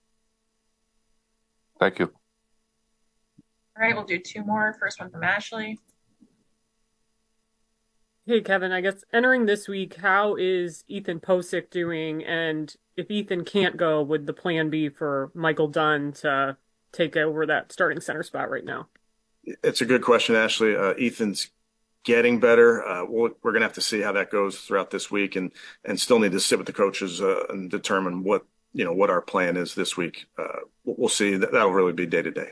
Thank you. All right, we'll do two more. First one from Ashley. Hey, Kevin, I guess entering this week, how is Ethan Posick doing? And if Ethan can't go, would the plan be for Michael Dunn to take over that starting center spot right now? It's a good question, Ashley. Ethan's getting better. We're going to have to see how that goes throughout this week, and still need to sit with the coaches and determine what our plan is this week. We'll see. That'll really be day to day.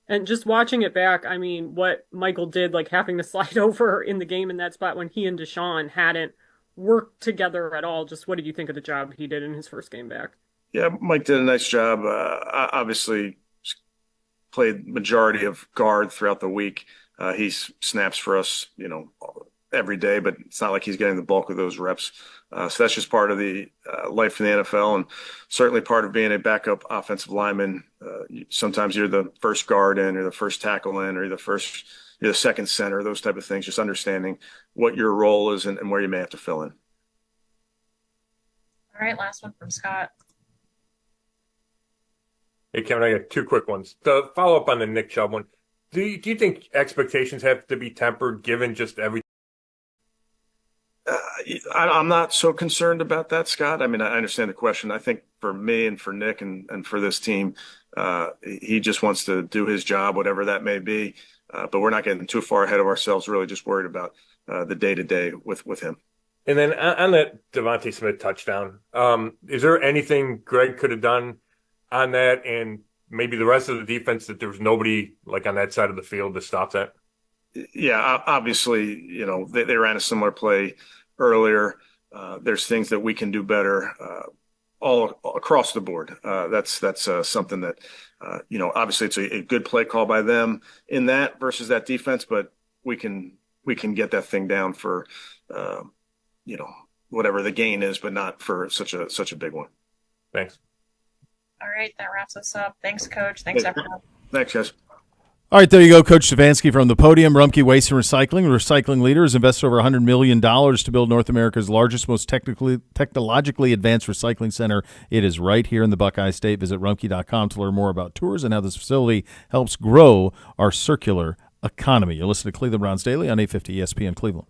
And just watching it back, I mean, what Michael did, like having to slide over in the game in that spot when he and Deshaun hadn't worked together at all. Just what did you think of the job he did in his first game back? Yeah, Mike did a nice job. Obviously, played majority of guard throughout the week. He snaps for us, every day, but it's not like he's getting the bulk of those reps. So that's just part of the life in the NFL, and certainly part of being a backup offensive lineman. Sometimes you're the first guard in, or the first tackle in, or you're the second center, those type of things. Just understanding what your role is and where you may have to fill in. All right, last one from Scott. Hey, Kevin, I got two quick ones. The follow up on the Nick Chubb one. Do you think expectations have to be tempered given just everything? I'm not so concerned about that, Scott. I mean, I understand the question. I think for me and for Nick and for this team, he just wants to do his job, whatever that may be. But we're not getting too far ahead of ourselves, really just worried about the day-to-day with him. And then on that Devontae Smith touchdown, is there anything Greg could have done on that, and maybe the rest of the defense, that there was nobody like on that side of the field to stop that? Yeah, obviously, they ran a similar play earlier. There's things that we can do better all across the board. That's something that, obviously it's a good play call by them in that versus that defense, but we can get that thing down for, whatever the gain is, but not for such a big one. Thanks. All right, that wraps us up. Thanks, Coach. Thanks, everyone. Thanks, guys. All right, there you go, Coach Stefanski from the podium. Rumpke Waste and Recycling leaders, invested over $100 million to build North America's largest, most technologically advanced recycling center. It is right here in the Buckeye State. Visit rumpke.com to learn more about tours and how this facility helps grow our circular economy. You'll listen to Cleveland Browns Daily on 850 ESPN Cleveland.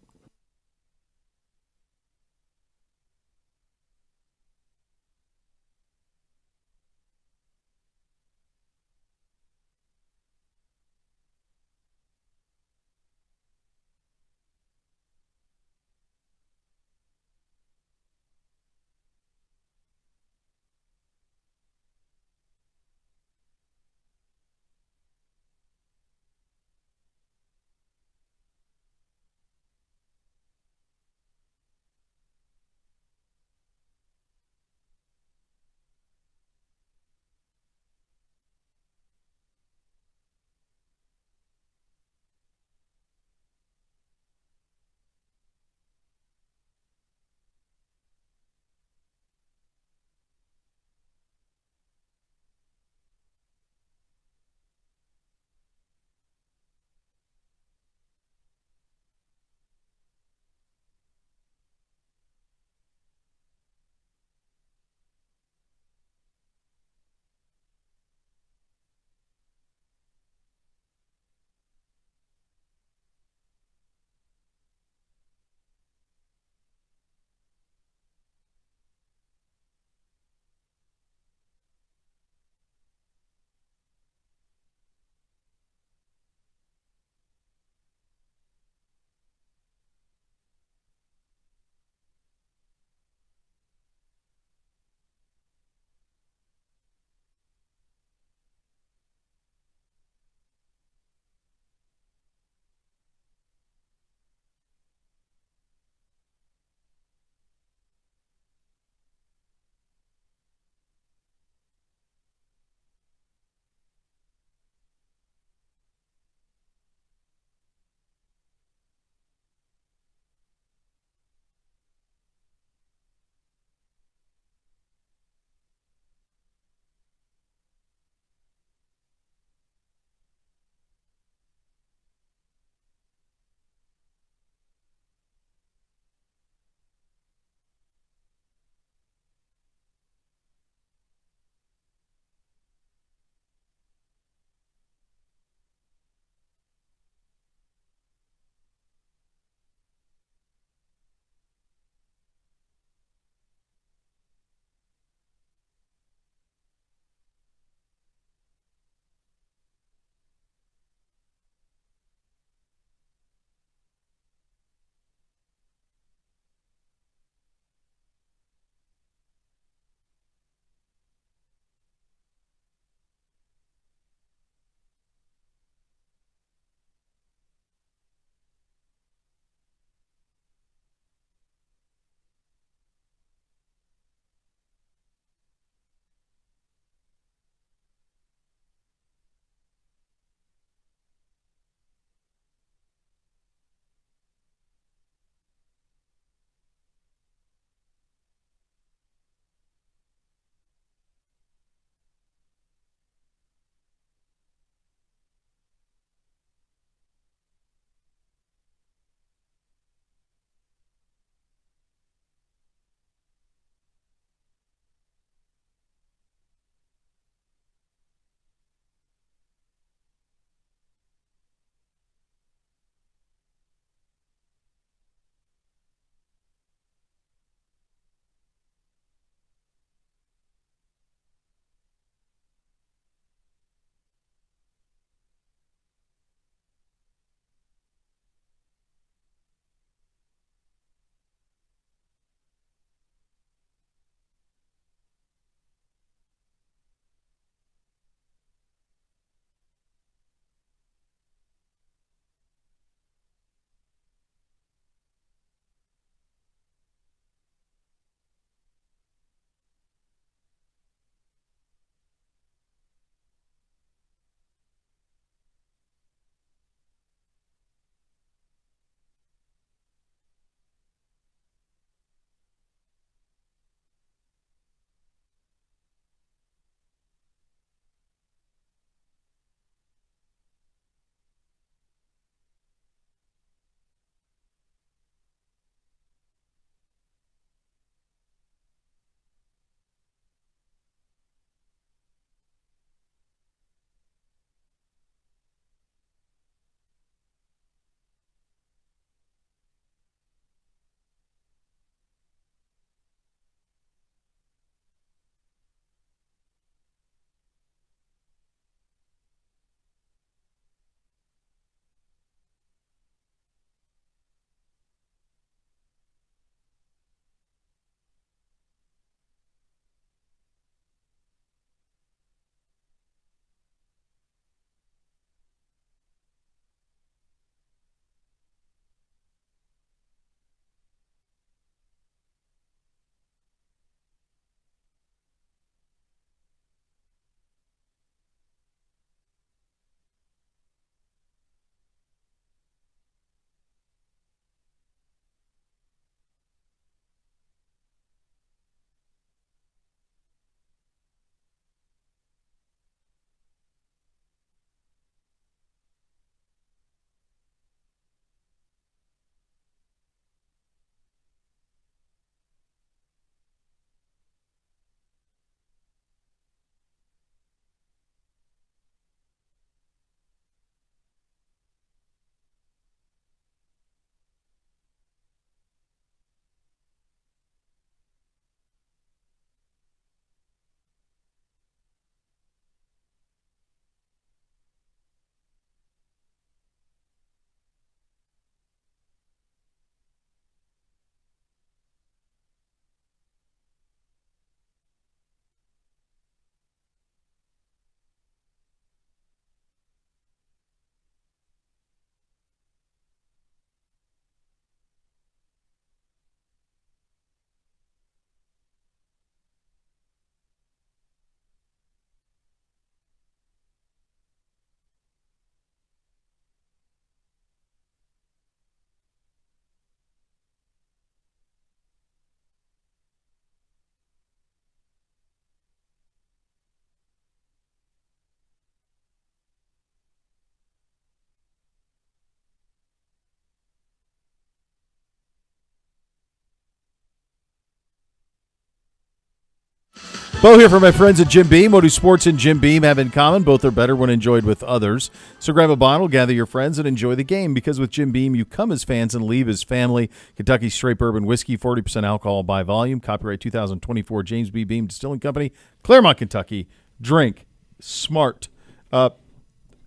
Bo here for my friends at Jim Beam. What do sports and Jim Beam have in common? Both are better when enjoyed with others. So grab a bottle, gather your friends, and enjoy the game. Because with Jim Beam, you come as fans and leave as family. Kentucky Straight Bourbon Whiskey, 40% alcohol by volume. Copyright 2024, James B. Beam Distilling Company, Claremont, Kentucky. Drink smart. A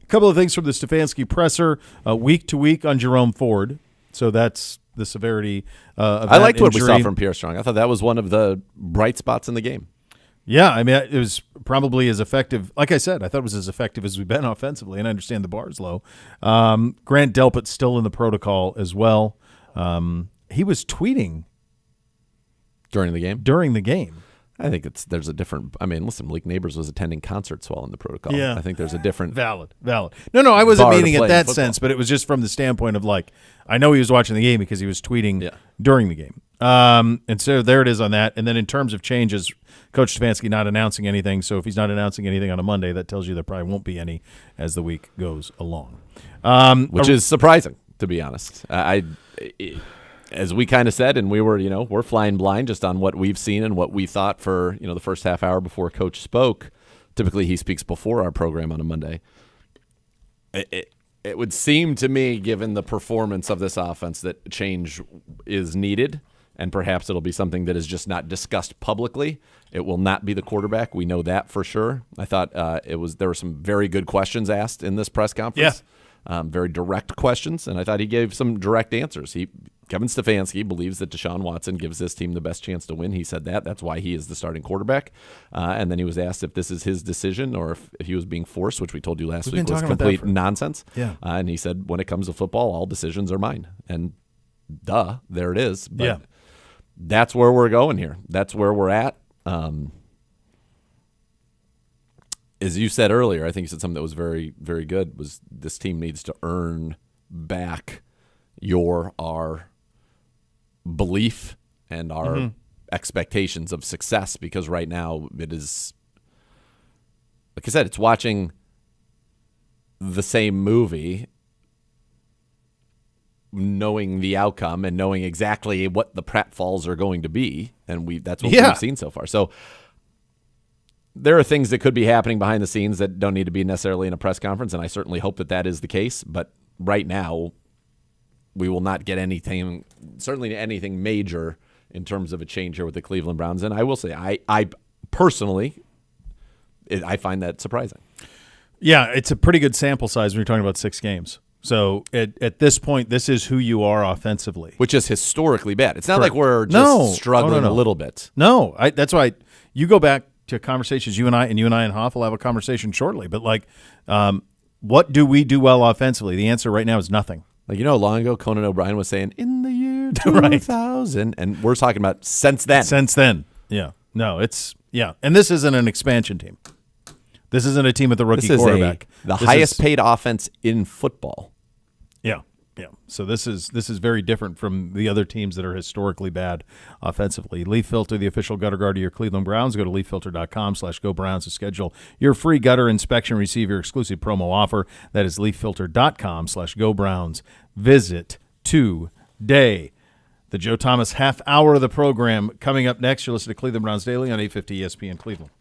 couple of things from the Stefanski presser. Week to week on Jerome Ford. So that's the severity of I that liked what we injury. saw from Pierre Strong. I thought that was one of the bright spots in the game. Yeah, I mean, it was probably as effective. Like I said, I thought it was as effective as we've been offensively, and I understand the bar's low. Grant Delpit's still in the protocol as well. He was tweeting during the game. I think there's a different. I mean, listen, Malik Neighbors was attending concerts while in the protocol. Yeah, I think there's a different valid. No, I wasn't meaning it that football. sense, but it was just from the standpoint of like, I know he was watching the game because he was tweeting during the game. And so there it is on that. And then in terms of changes, Coach Stefanski not announcing anything. So if he's not announcing anything on a Monday, that tells you there probably won't be any as the week goes along. Which is surprising, to be honest. As we kind of said, and we're flying blind just on what we've seen and what we thought for, the first half hour before Coach spoke. Typically, he speaks before our program on a Monday. It would seem to me, given the performance of this offense, that change is needed, and perhaps it'll be something that is just not discussed publicly. It will not be the quarterback. We know that for sure. I thought there were some very good questions asked in this press conference. Yeah. Very direct questions, and I thought he gave some direct answers. Kevin Stefanski believes that Deshaun Watson gives this team the best chance to win. He said that. That's why he is the starting quarterback. And then he was asked if this is his decision or if he was being forced, which we told you last week was complete nonsense. Yeah. And he said, when it comes to football, all decisions are mine. And there it is. But that's where we're going here. That's where we're at. As you said earlier, I think you said something that was very, very good, was this team needs to earn back our belief and our expectations of success, because right now it is, like I said, it's watching the same movie, knowing the outcome and knowing exactly what the pratfalls are going to be, and that's what we've seen so far. So there are things that could be happening behind the scenes that don't need to be necessarily in a press conference, and I certainly hope that is the case. But right now, we will not get anything major in terms of a change here with the Cleveland Browns. And I will say, I personally, I find that surprising. Yeah, it's a pretty good sample size when you're talking about 6 games. So at this point, this is who you are offensively. Which is historically bad. It's not like we're just struggling a little bit. No, that's why you go back to conversations you and I and Hoff will have a conversation shortly. But what do we do well offensively? The answer right now is nothing. Long ago, Conan O'Brien was saying, in the year 2000, and we're talking about since then. Since then, yeah. No, and this isn't an expansion team. This isn't a team with a rookie quarterback. The highest paid offense in football. Yeah. So this is very different from the other teams that are historically bad offensively. Leaf Filter, the official gutter guard of your Cleveland Browns. Go to leaffilter.com/GoBrowns to schedule your free gutter inspection. Receive your exclusive promo offer. That is leaffilter.com/GoBrowns. Visit today. The Joe Thomas half hour of the program coming up next. You're listening to Cleveland Browns Daily on 850 ESPN Cleveland.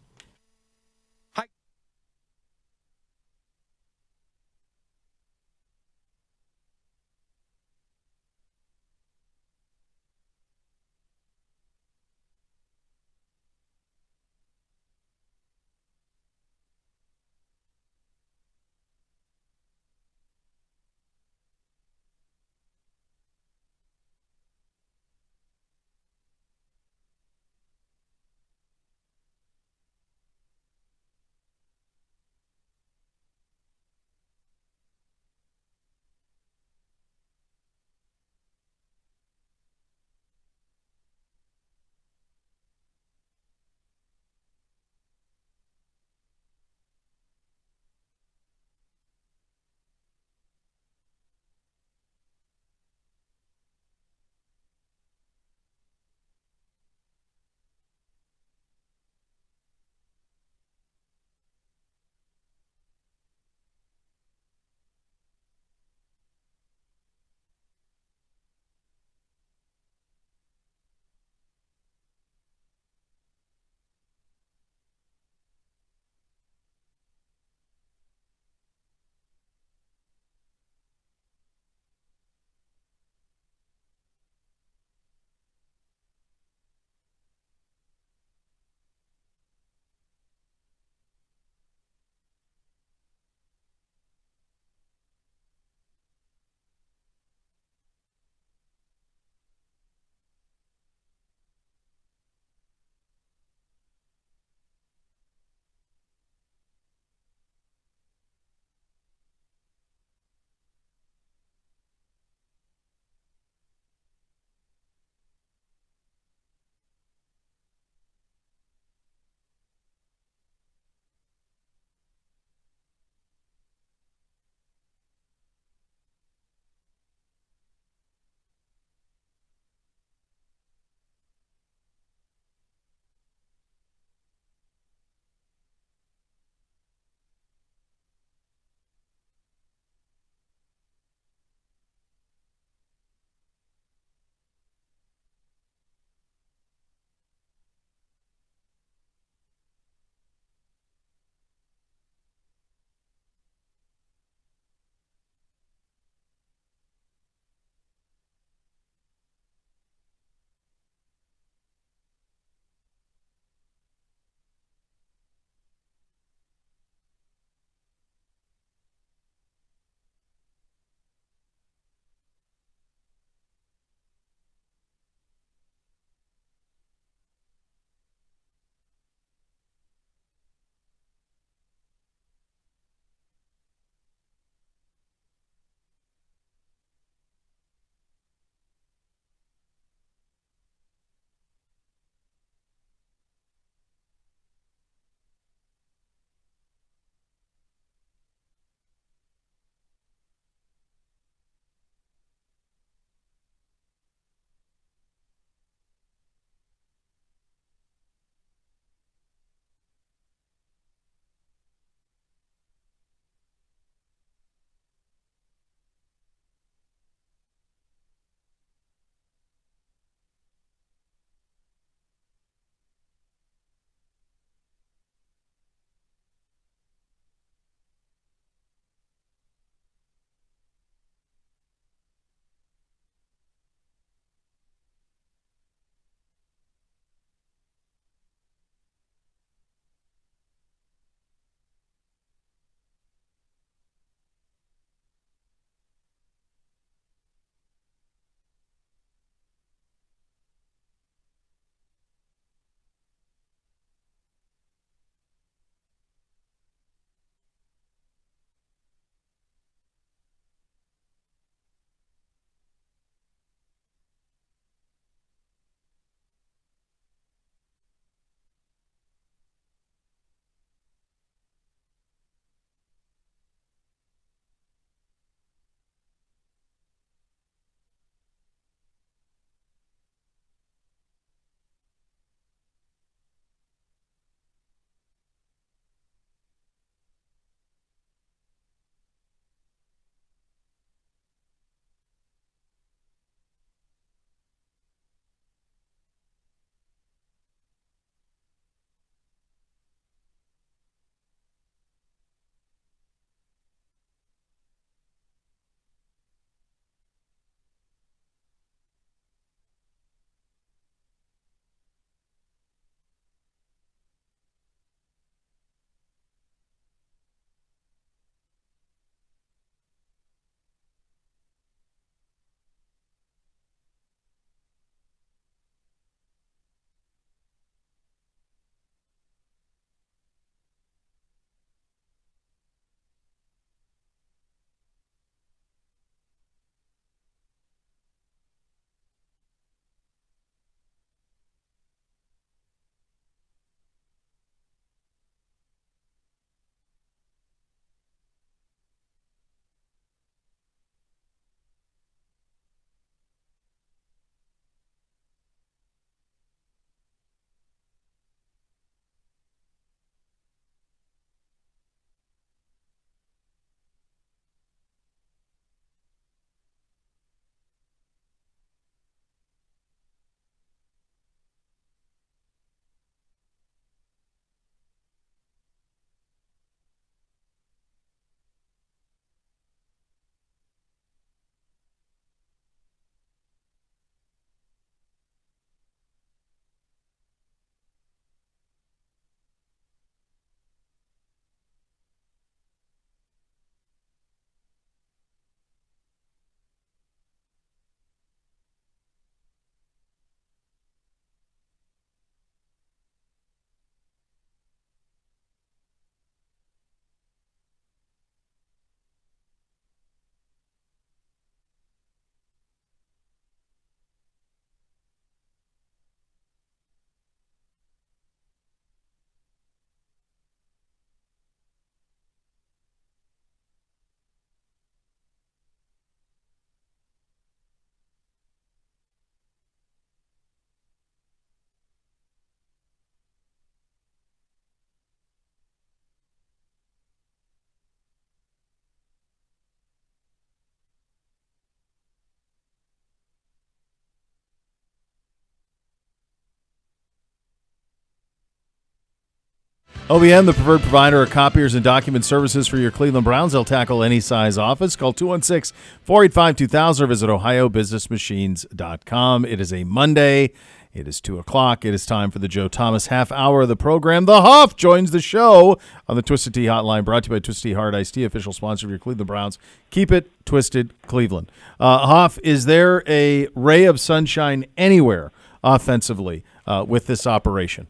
OBM, the preferred provider of copiers and document services for your Cleveland Browns. They'll tackle any size office. Call 216-485-2000 or visit ohiobusinessmachines.com. It is a Monday. It is 2 o'clock. It is time for the Joe Thomas half hour of the program. The Huff joins the show on the Twisted Tea Hotline, brought to you by Twisted Tea Hard Iced Tea, official sponsor of your Cleveland Browns. Keep it twisted, Cleveland. Huff, is there a ray of sunshine anywhere offensively with this operation?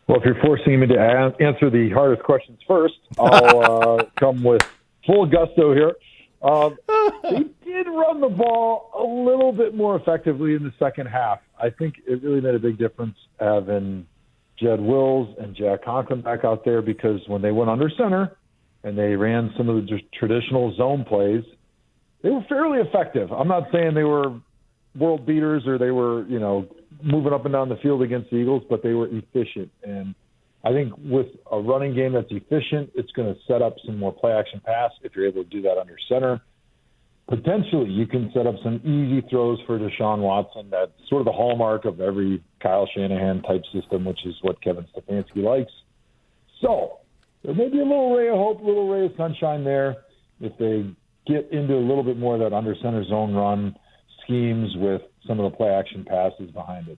Well, if you're forcing me to answer the hardest questions first, I'll come with full gusto here. They did run the ball a little bit more effectively in the second half. I think it really made a big difference having Jed Wills and Jack Conklin back out there, because when they went under center and they ran some of the traditional zone plays, they were fairly effective. I'm not saying they were world beaters or they were, moving up and down the field against the Eagles, but they were efficient. And I think with a running game that's efficient, it's going to set up some more play action pass if you're able to do that under center. Potentially, you can set up some easy throws for Deshaun Watson. That's sort of the hallmark of every Kyle Shanahan type system, which is what Kevin Stefanski likes. So there may be a little ray of hope, a little ray of sunshine there if they get into a little bit more of that under center zone run schemes with some of the play action passes behind it.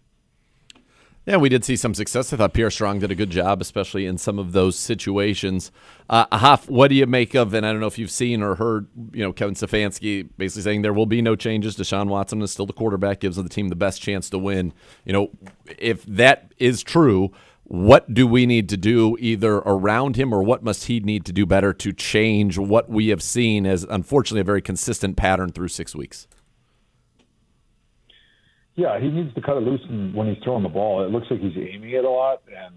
Yeah, we did see some success. I thought Pierre Strong did a good job, especially in some of those situations. Hoff, what do you make of, and I don't know if you've seen or heard, Kevin Stefanski basically saying there will be no changes. Deshaun Watson is still the quarterback, gives the team the best chance to win. If that is true, what do we need to do either around him, or what must he need to do better to change what we have seen as, unfortunately, a very consistent pattern through 6 weeks? Yeah, he needs to cut it loose when he's throwing the ball. It looks like he's aiming it a lot, and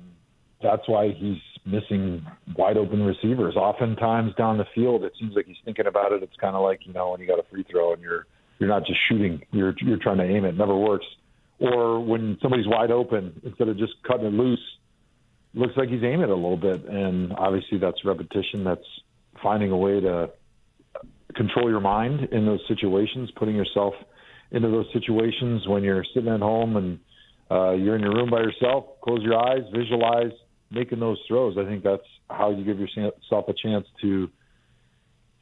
that's why he's missing wide-open receivers. Oftentimes down the field, it seems like he's thinking about it. It's kind of like, when you got a free throw and you're not just shooting, you're trying to aim it. It never works. Or when somebody's wide open, instead of just cutting it loose, it looks like he's aiming it a little bit. And obviously that's repetition. That's finding a way to control your mind in those situations, putting yourself into those situations when you're sitting at home and you're in your room by yourself. Close your eyes, visualize making those throws. I think that's how you give yourself a chance to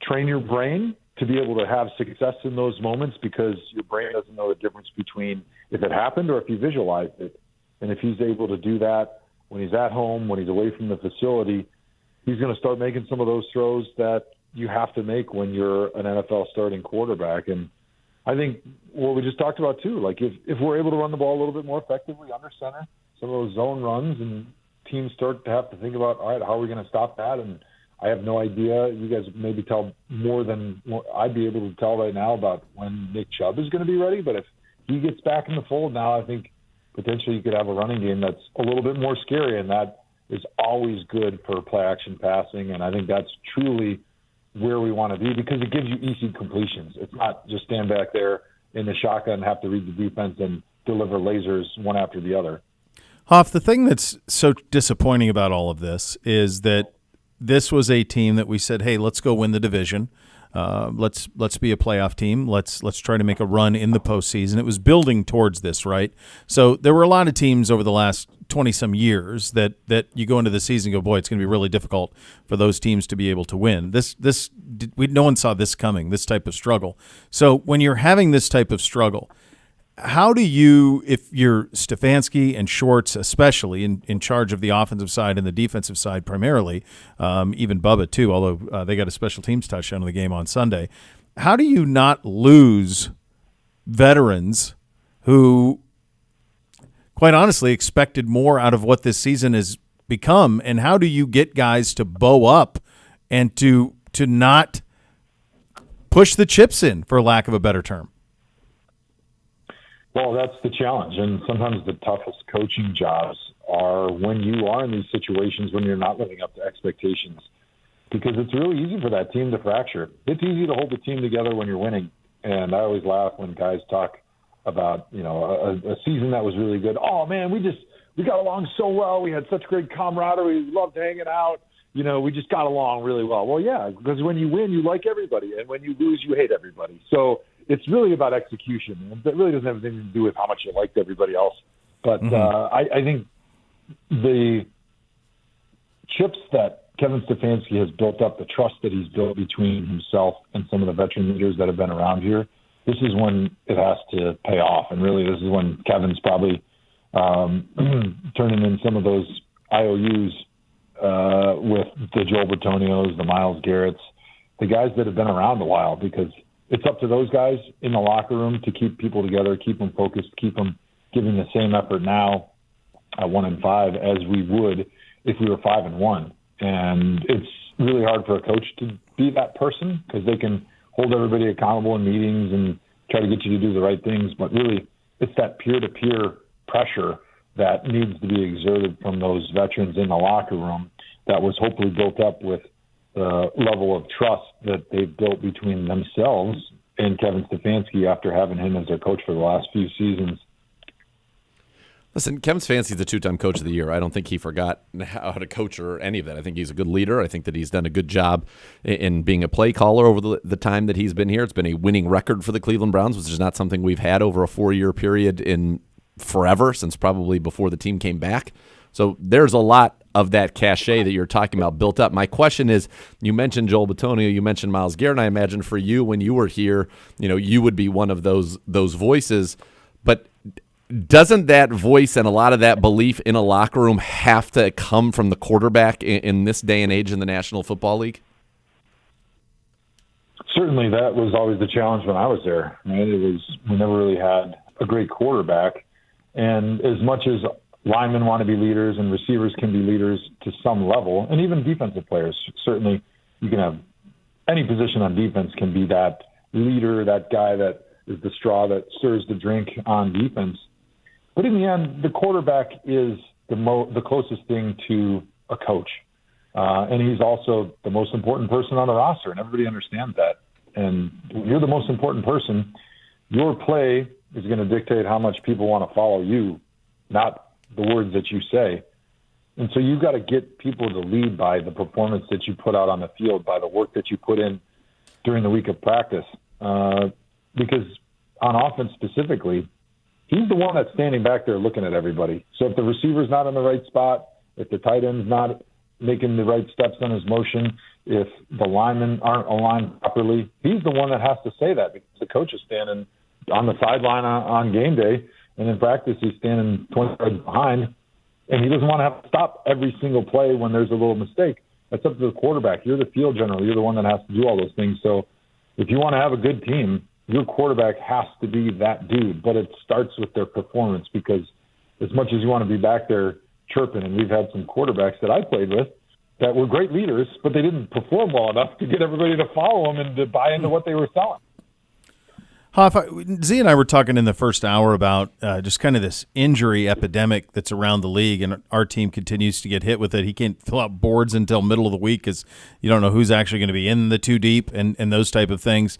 train your brain to be able to have success in those moments, because your brain doesn't know the difference between if it happened or if you visualized it. And if he's able to do that when he's at home, when he's away from the facility, he's going to start making some of those throws that you have to make when you're an NFL starting quarterback. And I think what we just talked about too, like if we're able to run the ball a little bit more effectively under center, some of those zone runs, and teams start to have to think about, all right, how are we going to stop that? And I have no idea. You guys maybe tell more than I'd be able to tell right now about when Nick Chubb is going to be ready. But if he gets back in the fold now, I think potentially you could have a running game that's a little bit more scary, and that is always good for play action passing. And I think that's truly where we want to be, because it gives you easy completions. It's not just stand back there in the shotgun and have to read the defense and deliver lasers one after the other. Hoff, the thing that's so disappointing about all of this is that this was a team that we said, hey, let's go win the division. Let's be a playoff team. Let's try to make a run in the postseason. It was building towards this, right? So there were a lot of teams over the last 20-some years that you go into the season and go, boy, it's going to be really difficult for those teams to be able to win. No one saw this coming, this type of struggle. So when you're having this type of struggle, how do you, if you're Stefanski and Schwartz especially in charge of the offensive side and the defensive side primarily, even Bubba too, although they got a special teams touchdown in the game on Sunday, how do you not lose veterans who, quite honestly, expected more out of what this season has become? And how do you get guys to bow up and to not push the chips in, for lack of a better term? Well, that's the challenge. And sometimes the toughest coaching jobs are when you are in these situations when you're not living up to expectations, because it's really easy for that team to fracture. It's easy to hold the team together when you're winning. And I always laugh when guys talk about, a season that was really good. Oh, man, we got along so well. We had such great camaraderie. We loved hanging out. We just got along really well. Well, yeah, because when you win, you like everybody. And when you lose, you hate everybody. So it's really about execution. It really doesn't have anything to do with how much you liked everybody else. But I think the chips that Kevin Stefanski has built up, the trust that he's built between himself and some of the veteran leaders that have been around here, this is when it has to pay off. And really, this is when Kevin's probably turning in some of those IOUs with the Joel Bertonios, the Myles Garretts, the guys that have been around a while, because it's up to those guys in the locker room to keep people together, keep them focused, keep them giving the same effort now at 1-5 as we would if we were 5-1. And it's really hard for a coach to be that person because they can hold everybody accountable in meetings and try to get you to do the right things. But really, it's that peer-to-peer pressure that needs to be exerted from those veterans in the locker room that was hopefully built up with the level of trust that they've built between themselves and Kevin Stefanski after having him as their coach for the last few seasons. Listen, Kevin Stefanski's the two-time coach of the year. I don't think he forgot how to coach or any of that. I think he's a good leader. I think that he's done a good job in being a play caller over the time that he's been here. It's been a winning record for the Cleveland Browns, which is not something we've had over a 4-year period in forever, since probably before the team came back. So there's a lot of that cachet that you're talking about built up. My question is, you mentioned Joel Bitonio, you mentioned Myles Garrett, and I imagine for you when you were here, you would be one of those voices. But doesn't that voice and a lot of that belief in a locker room have to come from the quarterback in this day and age in the National Football League? Certainly, that was always the challenge when I was there. Right? We never really had a great quarterback. And as much as linemen want to be leaders and receivers can be leaders to some level, and even defensive players, certainly you can have any position on defense can be that leader, that guy that is the straw that stirs the drink on defense. But in the end, the quarterback is the closest thing to a coach. And he's also the most important person on the roster, and everybody understands that. And when you're the most important person, your play is going to dictate how much people want to follow you, not the words that you say. And so you've got to get people to lead by the performance that you put out on the field, by the work that you put in during the week of practice. Because on offense specifically, he's the one that's standing back there looking at everybody. So if the receiver's not in the right spot, if the tight end's not making the right steps on his motion, if the linemen aren't aligned properly, he's the one that has to say that, because the coach is standing on the sideline on game day, and in practice he's standing 20 yards behind, and he doesn't want to have to stop every single play when there's a little mistake. That's up to the quarterback. You're the field general. You're the one that has to do all those things. So if you want to have a good team, your quarterback has to be that dude, but it starts with their performance, because as much as you want to be back there chirping, and we've had some quarterbacks that I played with that were great leaders, but they didn't perform well enough to get everybody to follow them and to buy into what they were selling. Hoff, Z and I were talking in the first hour about just kind of this injury epidemic that's around the league, and our team continues to get hit with it. He can't fill out boards until middle of the week because you don't know who's actually going to be in the two deep and those type of things.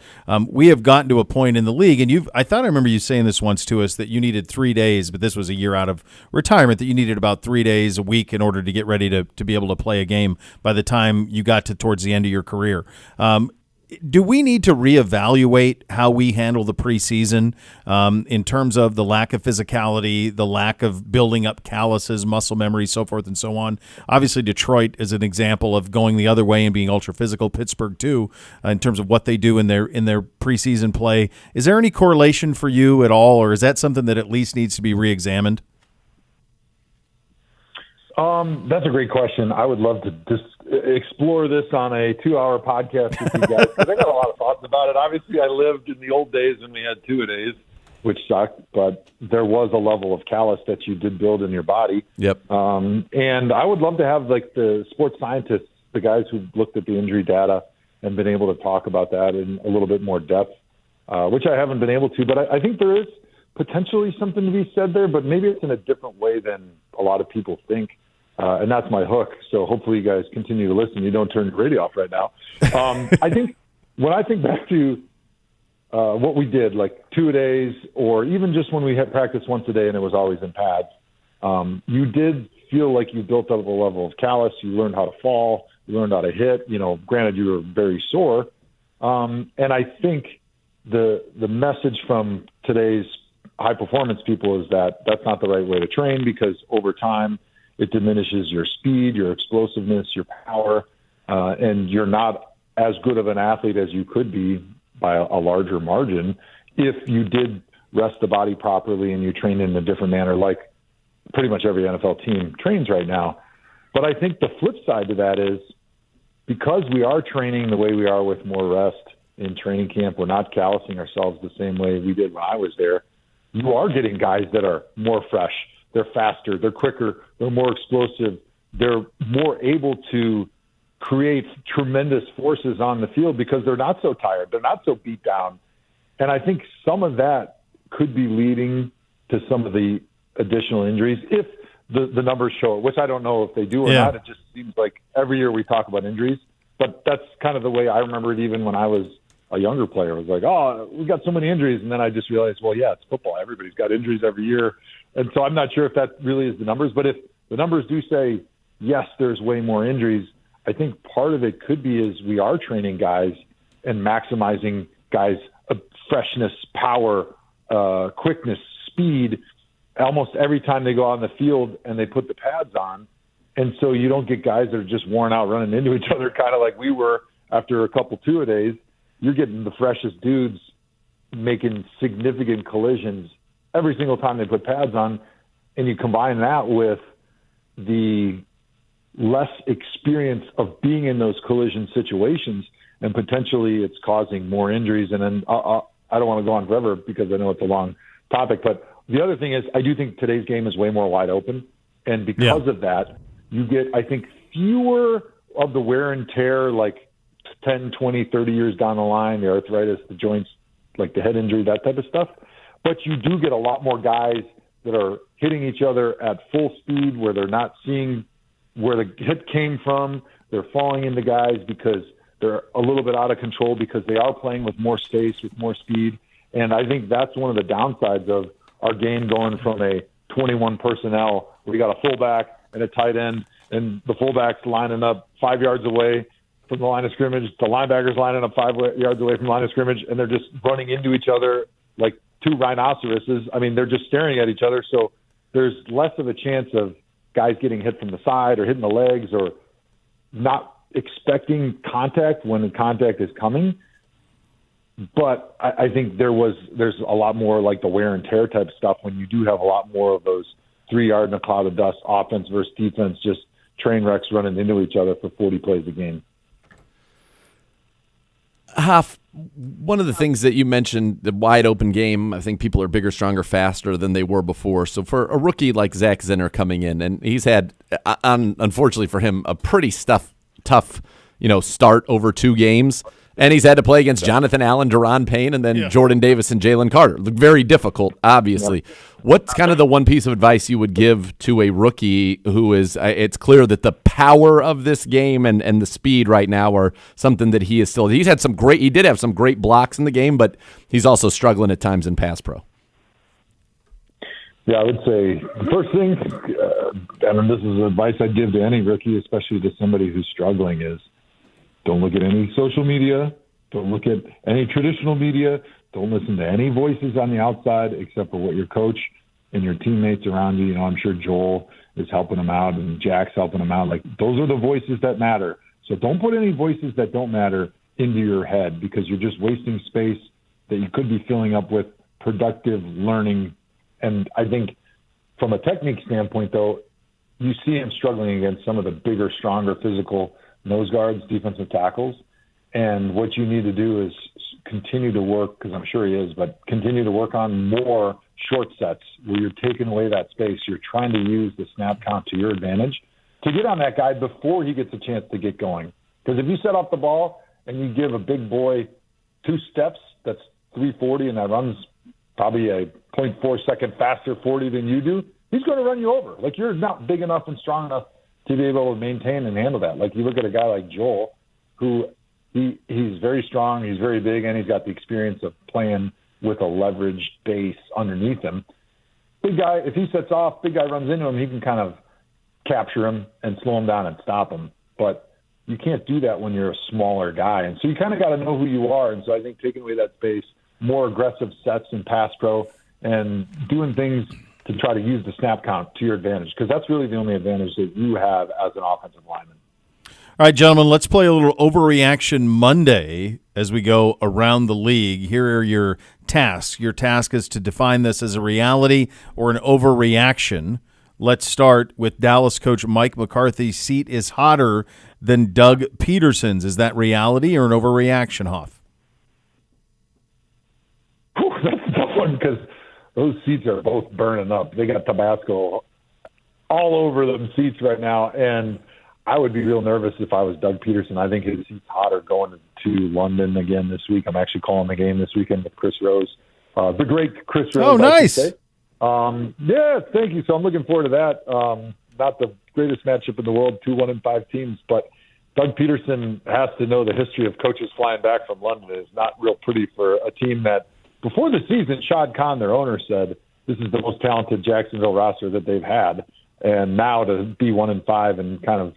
We have gotten to a point in the league, and I thought I remember you saying this once to us, that you needed 3 days, but this was a year out of retirement, that you needed about 3 days a week in order to get ready to be able to play a game by the time you got to towards the end of your career. Do we need to reevaluate how we handle the preseason in terms of the lack of physicality, the lack of building up calluses, muscle memory, so forth and so on? Obviously, Detroit is an example of going the other way and being ultra physical. Pittsburgh too, in terms of what they do in their preseason play. Is there any correlation for you at all, or is that something that at least needs to be reexamined? That's a great question. I would love to just explore this on a 2-hour podcast with you guys, because I got a lot of thoughts about it. Obviously, I lived in the old days when we had 2-a-days, which sucked, but there was a level of callus that you did build in your body. Yep. And I would love to have like the sports scientists, the guys who looked at the injury data and been able to talk about that in a little bit more depth, which I haven't been able to. But I think there is potentially something to be said there, but maybe it's in a different way than a lot of people think. And that's my hook. So hopefully you guys continue to listen. You don't turn the radio off right now. I think when I think back to what we did, like 2-a-days, or even just when we had practice once a day and it was always in pads, you did feel like you built up a level of callus. You learned how to fall. You learned how to hit. Granted, you were very sore. And I think the message from today's high-performance people is that that's not the right way to train, because over time it diminishes your speed, your explosiveness, your power, and you're not as good of an athlete as you could be by a larger margin if you did rest the body properly and you train in a different manner like pretty much every NFL team trains right now. But I think the flip side to that is because we are training the way we are with more rest in training camp, we're not callousing ourselves the same way we did when I was there. You are getting guys that are more fresh. They're faster. They're quicker. They're more explosive. They're more able to create tremendous forces on the field because they're not so tired. They're not so beat down. And I think some of that could be leading to some of the additional injuries if the numbers show it, which I don't know if they do or not. It just seems like every year we talk about injuries. But that's kind of the way I remember it even when I was a younger player. It was like, oh, we got so many injuries. And then I just realized, well, yeah, it's football. Everybody's got injuries every year. And so I'm not sure if that really is the numbers. But if the numbers do say, yes, there's way more injuries, I think part of it could be is we are training guys and maximizing guys' freshness, power, quickness, speed, almost every time they go out on the field and they put the pads on. And so you don't get guys that are just worn out running into each other, kind of like we were after a couple two-a-days. You're getting the freshest dudes making significant collisions every single time they put pads on. And you combine that with the less experience of being in those collision situations, and potentially it's causing more injuries. And then I don't want to go on forever because I know it's a long topic, but the other thing is I do think today's game is way more wide open. And because of that, you get, I think, fewer of the wear and tear, like 10, 20, 30 years down the line, the arthritis, the joints, like the head injury, that type of stuff. But you do get a lot more guys that are hitting each other at full speed where they're not seeing where the hit came from. They're falling into guys because they're a little bit out of control because they are playing with more space, with more speed. And I think that's one of the downsides of our game going from a 21 personnel where we got a fullback and a tight end, and the fullback's lining up 5 yards away from the line of scrimmage, the linebackers lining up 5 yards away from the line of scrimmage, and they're just running into each other like two rhinoceroses. I mean, they're just staring at each other. So there's less of a chance of guys getting hit from the side or hitting the legs or not expecting contact when the contact is coming. But I think there's a lot more like the wear and tear type stuff when you do have a lot more of those 3 yard in a cloud of dust offense versus defense, just train wrecks running into each other for 40 plays a game. Hoff, one of the things that you mentioned, the wide open game, I think people are bigger, stronger, faster than they were before. So for a rookie like Zach Zinner coming in, and he's had, unfortunately for him, a pretty tough, start over 2 games. And he's had to play against Jonathan Allen, Daron Payne, and then Jordan Davis and Jalen Carter. Very difficult, obviously. Yeah. What's kind of the one piece of advice you would give to a rookie who is, it's clear that the power of this game and the speed right now are something that he did have some great blocks in the game, but he's also struggling at times in pass pro. Yeah, I would say the first thing, and this is advice I'd give to any rookie, especially to somebody who's struggling, is don't look at any social media. Don't look at any traditional media. Don't listen to any voices on the outside except for what your coach and your teammates around you. I'm sure Joel is helping him out and Jack's helping him out. Like, those are the voices that matter. So don't put any voices that don't matter into your head because you're just wasting space that you could be filling up with productive learning. And I think from a technique standpoint, though, you see him struggling against some of the bigger, stronger, physical nose guards, defensive tackles. And what you need to do is continue to work, because I'm sure he is, but continue to work on more short sets where you're taking away that space. You're trying to use the snap count to your advantage to get on that guy before he gets a chance to get going. Because if you set off the ball and you give a big boy 2 steps, that's 340, and that runs probably a 0.4 second faster 40 than you do, he's going to run you over. Like, you're not big enough and strong enough to be able to maintain and handle that. Like, you look at a guy like Joel, who he's very strong, he's very big, and he's got the experience of playing with a leveraged base underneath him. Big guy, if he sets off, big guy runs into him, he can kind of capture him and slow him down and stop him. But you can't do that when you're a smaller guy. And so you kind of got to know who you are. And so I think taking away that space, more aggressive sets in pass pro, and doing things to try to use the snap count to your advantage, because that's really the only advantage that you have as an offensive lineman. All right, gentlemen, let's play a little Overreaction Monday as we go around the league. Here are your tasks. Your task is to define this as a reality or an overreaction. Let's start with Dallas coach Mike McCarthy's seat is hotter than Doug Peterson's. Is that reality or an overreaction, Hoff? Whew, that's a tough one because those seats are both burning up. They got Tabasco all over them seats right now, and I would be real nervous if I was Doug Peterson. I think his seat's hotter going to London again this week. I'm actually calling the game this weekend with Chris Rose, the great Chris Rose. Oh, nice. Yeah, thank you. So I'm looking forward to that. Not the greatest matchup in the world, 2 1-5 teams, but Doug Peterson has to know the history of coaches flying back from London. It's not real pretty for a team that, before the season, Shad Khan, their owner, said this is the most talented Jacksonville roster that they've had. And now to be 1-5 and kind of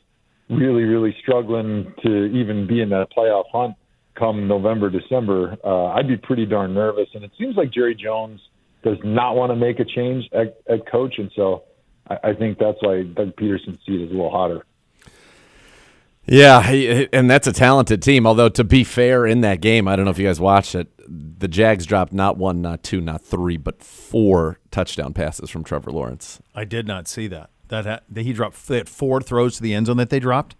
really, really struggling to even be in that playoff hunt come November, December, I'd be pretty darn nervous. And it seems like Jerry Jones does not want to make a change at coach. And so I think that's why Doug Peterson's seat is a little hotter. Yeah, and that's a talented team. Although, to be fair, in that game, I don't know if you guys watched it, the Jags dropped not 1, not 2, not 3, but 4 touchdown passes from Trevor Lawrence. I did not see that. He dropped. They had 4 throws to the end zone that they dropped.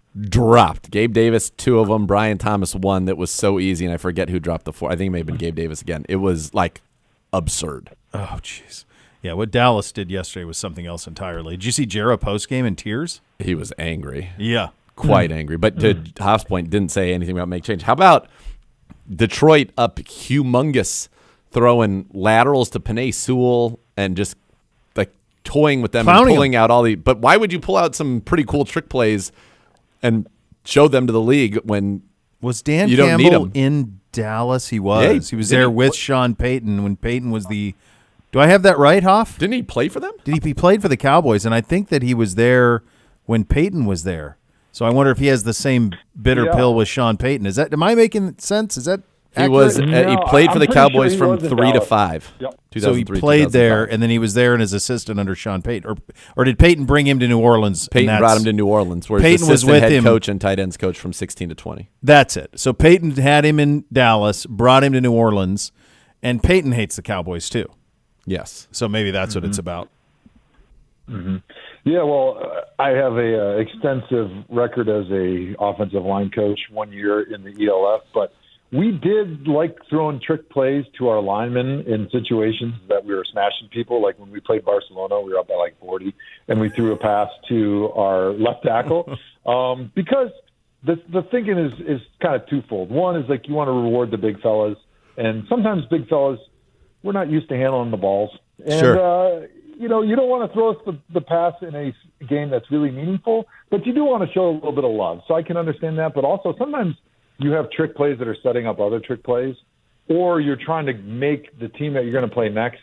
Gabe Davis, 2 of them. Brian Thomas, 1 that was so easy, and I forget who dropped the 4. I think it may have been Gabe Davis again. It was like absurd. Oh, jeez. Yeah, what Dallas did yesterday was something else entirely. Did you see Jarrah postgame in tears? He was angry. Yeah. Quite angry. But to Hoff's point, didn't say anything about make change. How about Detroit up humongous, throwing laterals to Penei Sewell and just like toying with them and pulling out all the – but why would you pull out some pretty cool trick plays and show them to the league when was Dan you don't need Campbell them? In Dallas? He was. Yeah, he was there with Sean Payton when Payton was the – do I have that right, Hoff? Didn't he play for them? He played for the Cowboys, and I think that he was there when Payton was there. So I wonder if he has the same bitter pill with Sean Payton. Am I making sense? Is that accurate? He was. He played for the Cowboys from 3 to 5. Yep. So he played there, and then he was there in his assistant under Sean Payton, or did Payton bring him to New Orleans? Payton brought him to New Orleans, where Payton was with him, coach and tight ends coach from 16 to 20. That's it. So Payton had him in Dallas, brought him to New Orleans, and Payton hates the Cowboys too. Yes. So maybe that's what it's about. Mm-hmm. Yeah, well, I have a extensive record as a offensive line coach, 1 year in the ELF, but we did like throwing trick plays to our linemen in situations that we were smashing people. Like when we played Barcelona, we were up by like 40, and we threw a pass to our left tackle because the thinking is kind of twofold. One is like you want to reward the big fellas, and sometimes big fellas, we're not used to handling the balls. And, sure. You don't want to throw us the pass in a game that's really meaningful, but you do want to show a little bit of love. So I can understand that. But also sometimes you have trick plays that are setting up other trick plays, or you're trying to make the team that you're going to play next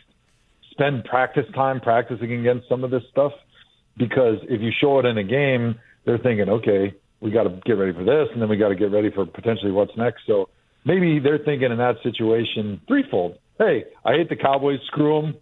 spend practice time practicing against some of this stuff. Because if you show it in a game, they're thinking, okay, we got to get ready for this, and then we got to get ready for potentially what's next. So maybe they're thinking in that situation threefold. Hey, I hate the Cowboys. Screw them.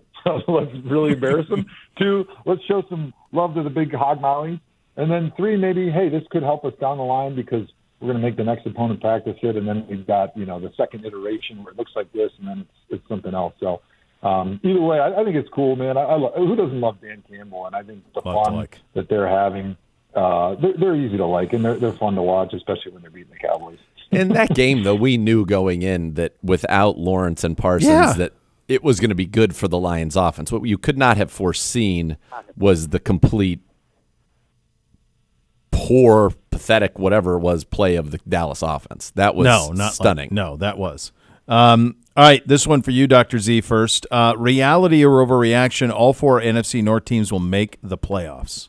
Let's really embarrass them. 2, let's show some love to the big hog molly. And then 3, maybe, hey, this could help us down the line because we're going to make the next opponent practice it, and then we've got the second iteration where it looks like this, and then it's something else. So either way, I think it's cool, man. Who doesn't love Dan Campbell? And I think the fun that they're having, they're easy to like, and they're fun to watch, especially when they're beating the Cowboys. In that game, though, we knew going in that without Lawrence and Parsons that it was going to be good for the Lions offense. What you could not have foreseen was the complete poor, pathetic, whatever it was, play of the Dallas offense. That was stunning. That was. All right, this one for you, Dr. Z, first. Reality or overreaction, all 4 NFC North teams will make the playoffs.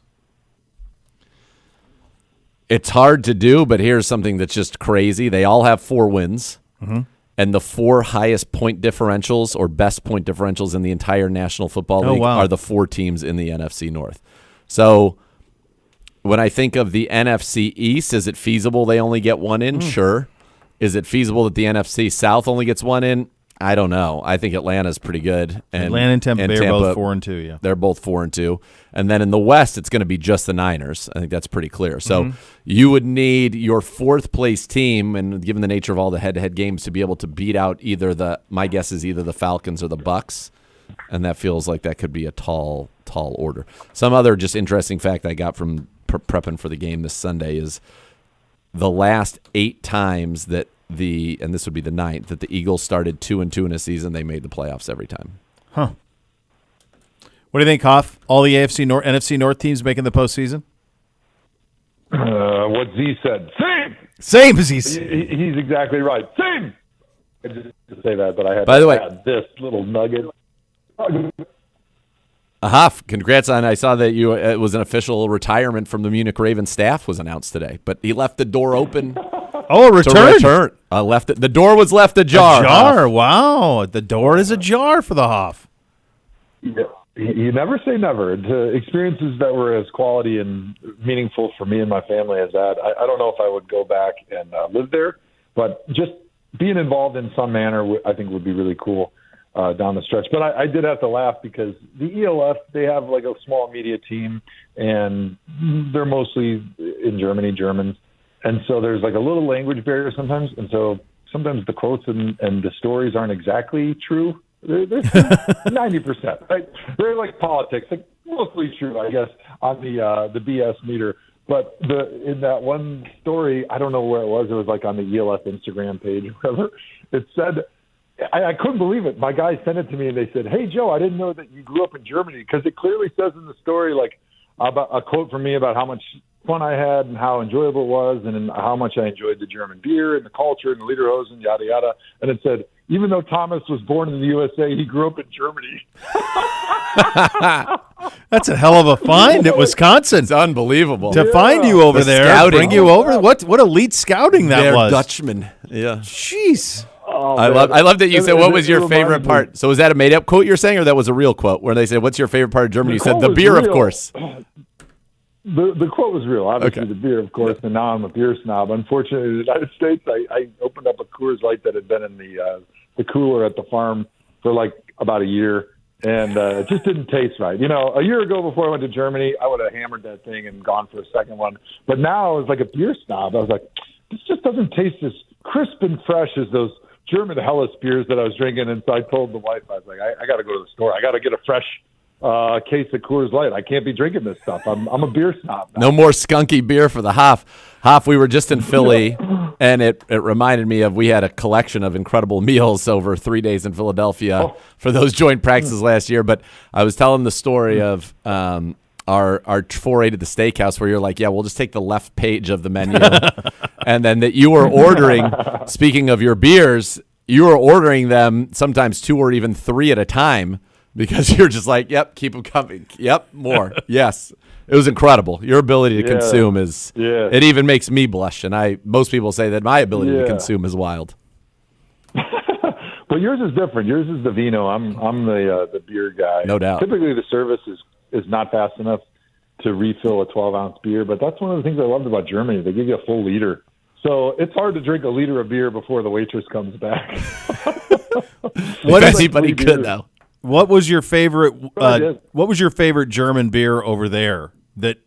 It's hard to do, but here's something that's just crazy. They all have 4 wins. Mm-hmm. And the 4 highest point differentials or best point differentials in the entire National Football League are the 4 teams in the NFC North. So when I think of the NFC East, is it feasible they only get 1 in? Sure. Is it feasible that the NFC South only gets 1 in? I don't know. I think Atlanta's pretty good. And Atlanta and Tampa Bay are both 4-2, yeah. They're both 4-2. And then in the West, it's going to be just the Niners. I think that's pretty clear. So you would need your fourth-place team, and given the nature of all the head-to-head games, to be able to beat out my guess is either the Falcons or the Bucks, and that feels like that could be a tall order. Some other just interesting fact I got from prepping for the game this Sunday is the last 8 times that and this would be the 9th, that the Eagles started 2-2 in a season, they made the playoffs every time. Huh. What do you think, Hoff? All the NFC North teams making the postseason? What Z said. Same as he said. He's exactly right. Same. I just to say that, but I had By the way, add this little nugget. Hoff, congrats on. I saw that it was an official retirement from the Munich Ravens staff was announced today, but he left the door open. Oh, a return. The door was left ajar. Ajar. Wow. The door is ajar for the Hoff. Yeah. You never say never. To experiences that were as quality and meaningful for me and my family as that, I don't know if I would go back and live there, but just being involved in some manner, I think would be really cool down the stretch. But I did have to laugh because the ELF, they have like a small media team, and they're mostly in Germans. And so there's like a little language barrier sometimes. And so sometimes the quotes and the stories aren't exactly true. They're 90%, right? They're like politics, like mostly true, I guess, on the BS meter. But in that one story, I don't know where it was. It was like on the ELF Instagram page or whatever. It said, I couldn't believe it. My guys sent it to me and they said, "Hey, Joe, I didn't know that you grew up in Germany," because it clearly says in the story, like, about a quote from me about how much fun I had and how enjoyable it was and how much I enjoyed the German beer and the culture and the Lederhosen, yada, yada. And it said, even though Thomas was born in the USA, he grew up in Germany. That's a hell of a find at Wisconsin. It's unbelievable. To find you over there, scouting. Bring you over. What elite scouting that was. Dutchman. Yeah. Jeez. Oh, I love that you said, what was your favorite part? So was that a made-up quote you're saying, or that was a real quote where they said, what's your favorite part of Germany? You said, the beer, of course. The quote was real. Obviously, the beer, of course, and now I'm a beer snob. Unfortunately, in the United States, I opened up a Coors Light that had been in the cooler at the farm for like about a year, and it just didn't taste right. You know, a year ago before I went to Germany, I would have hammered that thing and gone for a second one. But now, as like a beer snob, I was like, this just doesn't taste as crisp and fresh as those German Helles beers that I was drinking. And so I told the wife, I was like, I got to go to the store. I got to get a fresh case of Coors Light. I can't be drinking this stuff. I'm a beer snob now. No more skunky beer for the Hoff. Hoff, we were just in Philly, and it reminded me of we had a collection of incredible meals over 3 days in Philadelphia for those joint practices last year. But I was telling the story of our foray to the steakhouse where you're like, yeah, we'll just take the left page of the menu. And then that you were ordering, speaking of your beers, you were ordering them sometimes 2 or even 3 at a time. Because you're just like, yep, keep them coming. Yep, more. Yes. It was incredible. Your ability to consume it even makes me blush. And most people say that my ability to consume is wild. But yours is different. Yours is the vino. I'm the beer guy. No doubt. Typically the service is not fast enough to refill a 12-ounce beer, but that's one of the things I loved about Germany. They give you a full liter. So it's hard to drink a liter of beer before the waitress comes back. What anybody could, though. What was your favorite? What was your favorite German beer over there that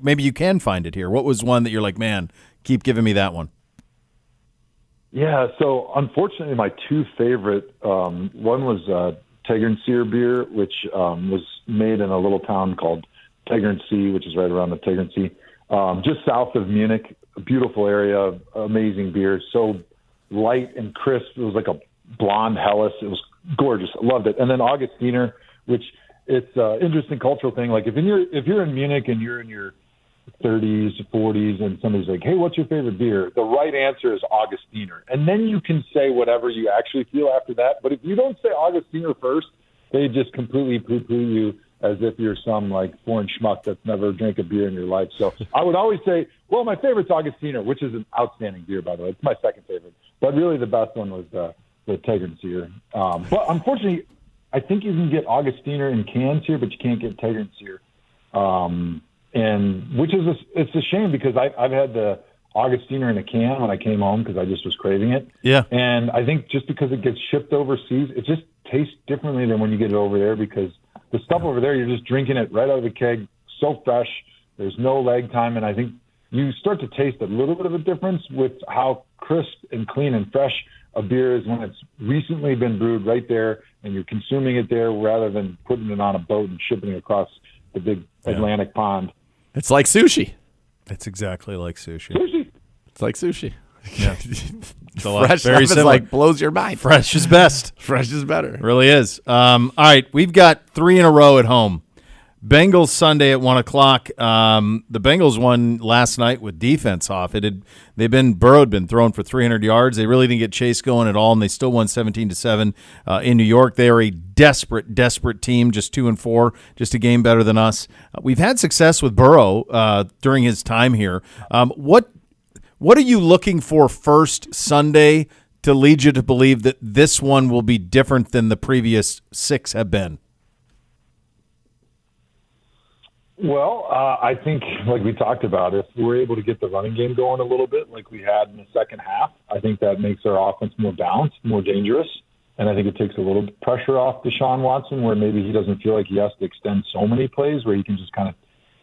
maybe you can find it here? What was one that you're like, man, keep giving me that one? Yeah, so unfortunately, my 2 favorite one was Tegernsee beer, which was made in a little town called Tegernsee, which is right around the Tegernsee, just south of Munich. A beautiful area, amazing beer, so light and crisp. It was like a blonde Helles. It was gorgeous. I loved it. And then Augustiner, which it's an interesting cultural thing. Like if you're in Munich and you're in your 30s, 40s, and somebody's like, hey, what's your favorite beer? The right answer is Augustiner. And then you can say whatever you actually feel after that. But if you don't say Augustiner first, they just completely poo-poo you as if you're some like foreign schmuck that's never drank a beer in your life. So I would always say, well, my favorite's Augustiner, which is an outstanding beer, by the way. It's my second favorite. But really the best one was the Tegernsee. But unfortunately, I think you can get Augustiner in cans here, but you can't get Tegernsee. And which is it's a shame because I've had the Augustiner in a can when I came home because I just was craving it. Yeah. And I think just because it gets shipped overseas, it just tastes differently than when you get it over there because the stuff over there, you're just drinking it right out of the keg, so fresh. There's no lag time. And I think you start to taste a little bit of a difference with how crisp and clean and fresh a beer is when it's recently been brewed right there and you're consuming it there rather than putting it on a boat and shipping it across the big Atlantic pond. It's like sushi. It's exactly like sushi. It's like sushi. Yeah. It's a lot, Fresh very stuff is like blows your mind. Fresh is best. Fresh is better. It really is. All right, we've got 3 in a row at home. Bengals Sunday at 1 o'clock. The Bengals won last night with defense off. Burrow had been thrown for 300 yards. They really didn't get Chase going at all, and they still won 17-7 in New York. They are a desperate team, just 2-4, just a game better than us. We've had success with Burrow during his time here. What are you looking for first Sunday to lead you to believe that this one will be different than the previous 6 have been? Well, I think, like we talked about, if we're able to get the running game going a little bit like we had in the second half, I think that makes our offense more balanced, more dangerous. And I think it takes a little pressure off Deshaun Watson where maybe he doesn't feel like he has to extend so many plays where he can just kind of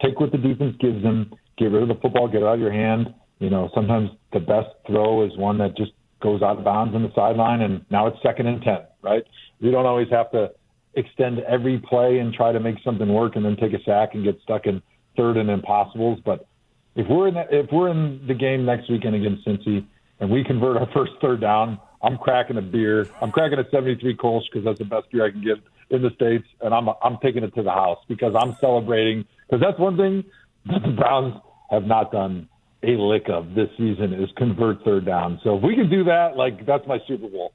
take what the defense gives him, get rid of the football, get it out of your hand. You know, sometimes the best throw is one that just goes out of bounds on the sideline, and now it's 2nd and 10, right? We don't always have to extend every play and try to make something work and then take a sack and get stuck in 3rd and impossibles. But if we're in the game next weekend against Cincy and we convert our first 3rd down, I'm cracking a beer. I'm cracking a 73 Kolsch because that's the best beer I can get in the States, and I'm taking it to the house because I'm celebrating. Because that's one thing that the Browns have not done a lick of this season is convert 3rd down. So if we can do that, like, that's my Super Bowl.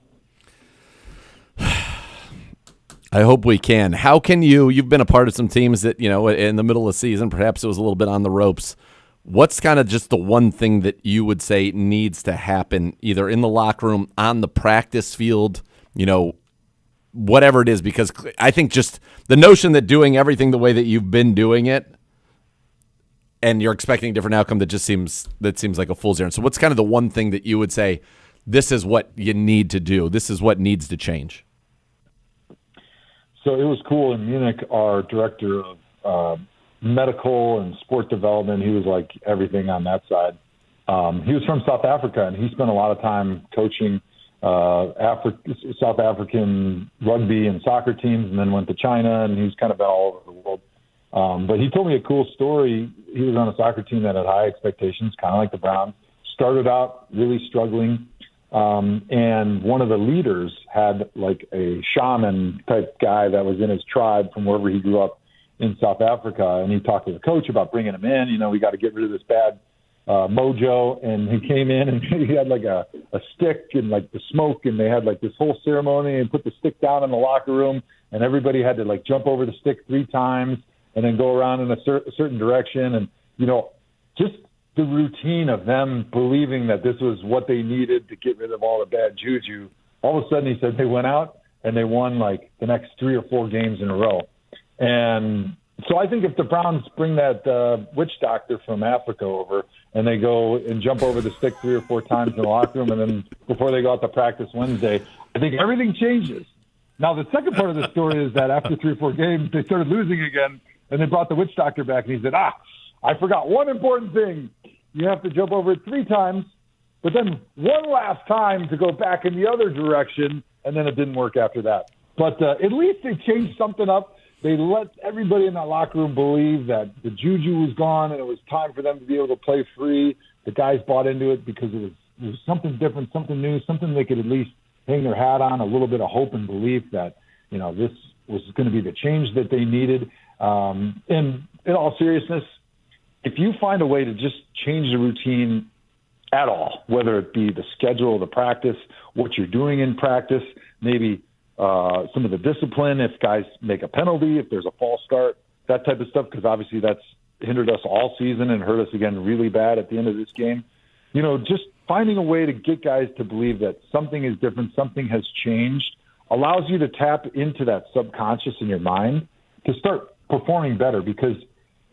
I hope we can. How can you've been a part of some teams that, you know, in the middle of the season, perhaps it was a little bit on the ropes. What's kind of just the one thing that you would say needs to happen either in the locker room, on the practice field, you know, whatever it is? Because I think just the notion that doing everything the way that you've been doing it and you're expecting a different outcome, that seems like a fool's errand. So what's kind of the one thing that you would say, this is what you need to do, this is what needs to change? So it was cool in Munich, our director of medical and sport development, he was like everything on that side. He was from South Africa, and he spent a lot of time coaching South African rugby and soccer teams, and then went to China, and he's kind of been all over the world. But he told me a cool story. He was on a soccer team that had high expectations, kind of like the Browns. Started out really struggling. And one of the leaders had like a shaman type guy that was in his tribe from wherever he grew up in South Africa. And he talked to the coach about bringing him in. You know, we got to get rid of this bad mojo. And he came in and he had like a stick and like the smoke, and they had like this whole ceremony and put the stick down in the locker room, and everybody had to like jump over the stick 3 times and then go around in a certain direction. And, you know, just the routine of them believing that this was what they needed to get rid of all the bad juju. All of a sudden, he said they went out and they won like the next 3 or 4 games in a row. And so I think if the Browns bring that witch doctor from Africa over and they go and jump over the stick 3 or 4 times in the locker room, and then before they go out to practice Wednesday, I think everything changes. Now, the second part of the story is that after 3 or 4 games, they started losing again, and they brought the witch doctor back, and he said, I forgot one important thing. You have to jump over it 3 times, but then one last time to go back in the other direction, and then it didn't work after that. But at least they changed something up. They let everybody in that locker room believe that the juju was gone and it was time for them to be able to play free. The guys bought into it because it was something different, something new, something they could at least hang their hat on, a little bit of hope and belief that, you know, this was going to be the change that they needed. And in all seriousness, if you find a way to just change the routine at all, whether it be the schedule of the practice, what you're doing in practice, maybe some of the discipline, if guys make a penalty, if there's a false start, that type of stuff, because obviously that's hindered us all season and hurt us again really bad at the end of this game. You know, just finding a way to get guys to believe that something is different, something has changed, allows you to tap into that subconscious in your mind to start performing better, because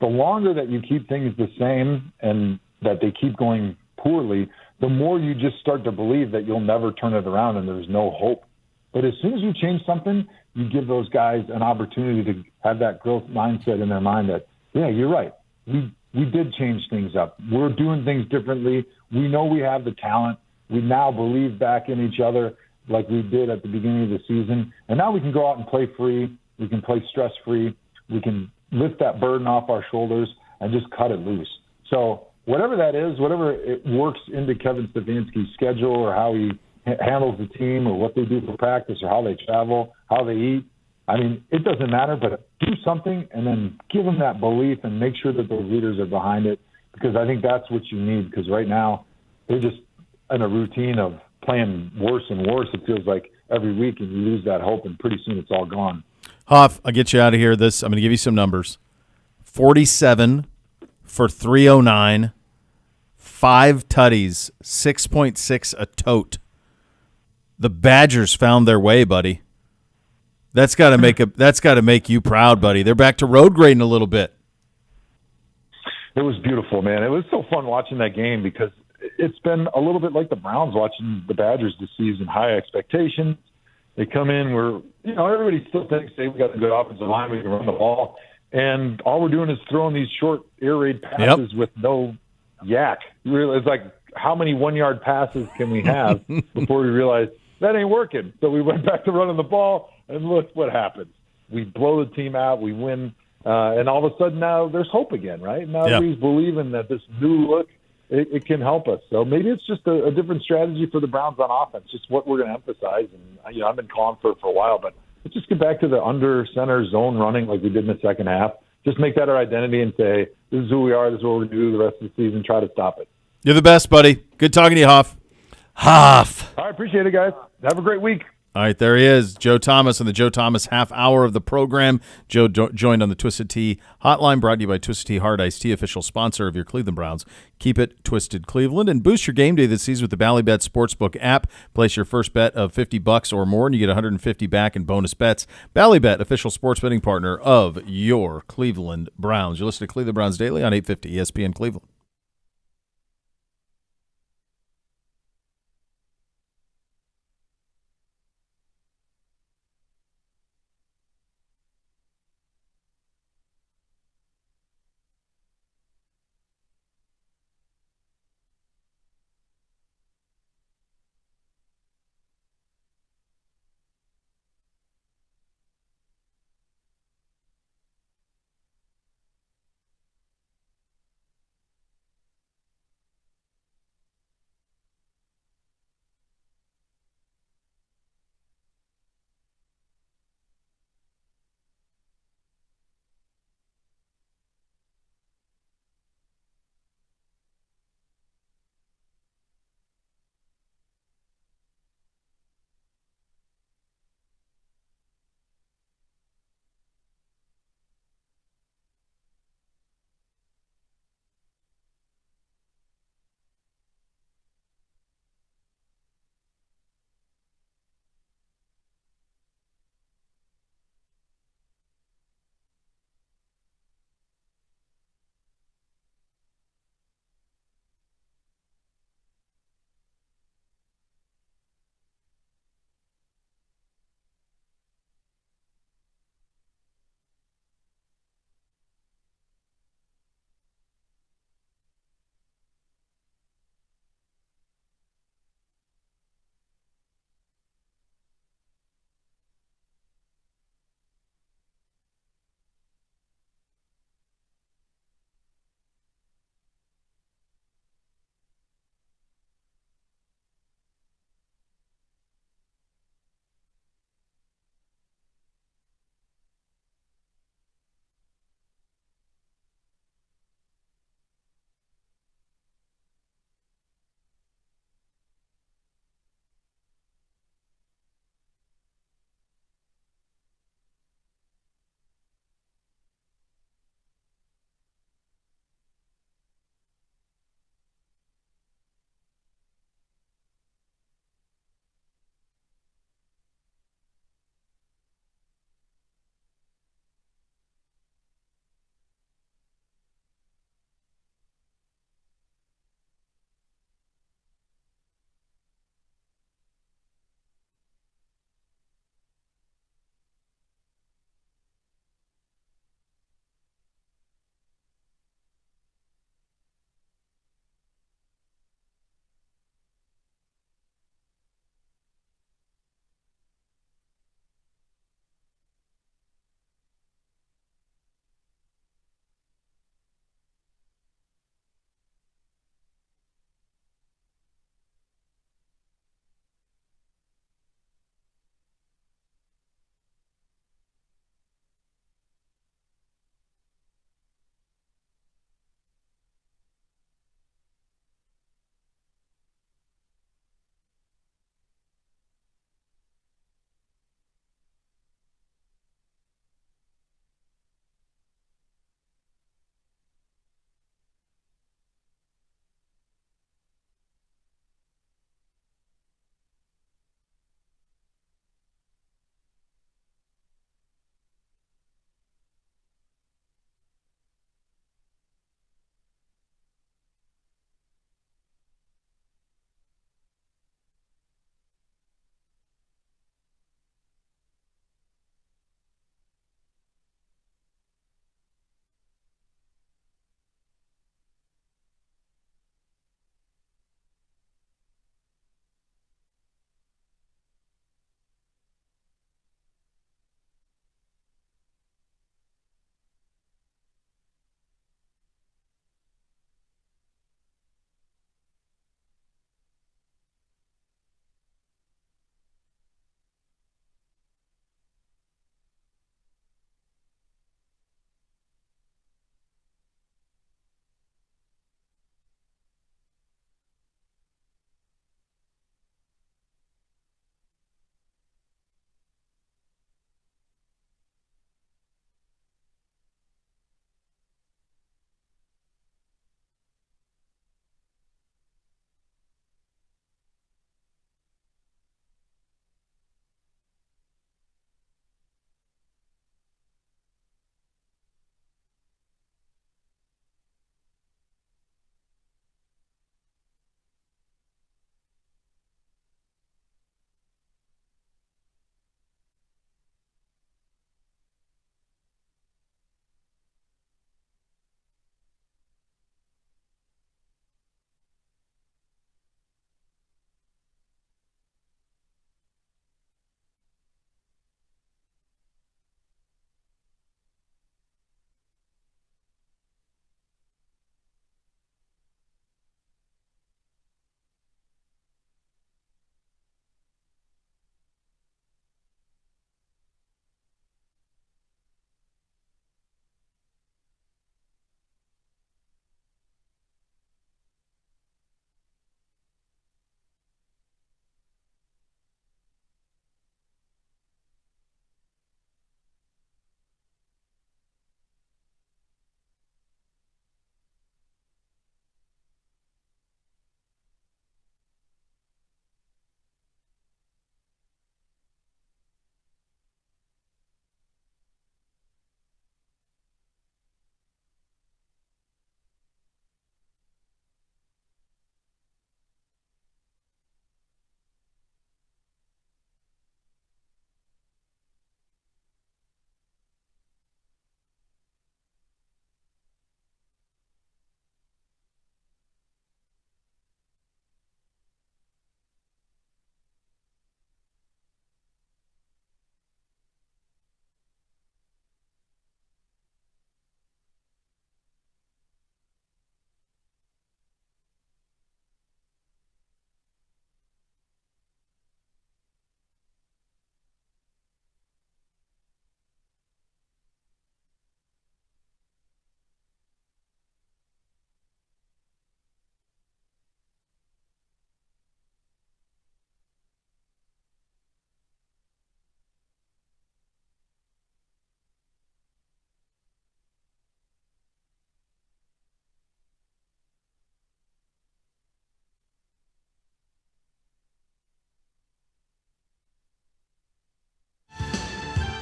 the longer that you keep things the same and that they keep going poorly, the more you just start to believe that you'll never turn it around and there's no hope. But as soon as you change something, you give those guys an opportunity to have that growth mindset in their mind that, yeah, you're right. We did change things up. We're doing things differently. We know we have the talent. We now believe back in each other like we did at the beginning of the season. And now we can go out and play free. We can play stress-free. We can lift that burden off our shoulders and just cut it loose. So whatever that is, whatever it works into Kevin Stefanski's schedule or how he handles the team or what they do for practice or how they travel, how they eat, I mean, it doesn't matter, but do something and then give them that belief and make sure that those leaders are behind it, because I think that's what you need, because right now they're just in a routine of playing worse and worse. It feels like every week, and you lose that hope, and pretty soon it's all gone. Hoff, I'll get you out of here. I'm going to give you some numbers. 47 for 309, 5 tutties, 6.6 a tote. The Badgers found their way, buddy. That's got to make you proud, buddy. They're back to road grading a little bit. It was beautiful, man. It was so fun watching that game because it's been a little bit like the Browns watching the Badgers this season. High expectations. They come in where, everybody still thinks, hey, we got a good offensive line, we can run the ball. And all we're doing is throwing these short air raid passes with no yak. Really, it's like, how many 1-yard passes can we have before we realize that ain't working? So we went back to running the ball, and look what happens. We blow the team out, we win, and all of a sudden now there's hope again, right? Now everybody's believing that this new look, it can help us. So maybe it's just a different strategy for the Browns on offense, just what we're going to emphasize. And, I've been calling for it for a while, but let's just get back to the under center zone running like we did in the second half. Just make that our identity and say, this is who we are, this is what we're going to do the rest of the season, try to stop it. You're the best, buddy. Good talking to you, Hoff. Hoff. All right, appreciate it, guys. Have a great week. All right, there he is, Joe Thomas, and the Joe Thomas half hour of the program. Joe joined on the Twisted Tea hotline, brought to you by Twisted Tea Hard Iced Tea, official sponsor of your Cleveland Browns. Keep it Twisted Cleveland, and boost your game day this season with the Ballybet Sportsbook app. Place your first bet of $50 or more, and you get $150 back in bonus bets. Ballybet, official sports betting partner of your Cleveland Browns. You listen to Cleveland Browns Daily on 850 ESPN Cleveland.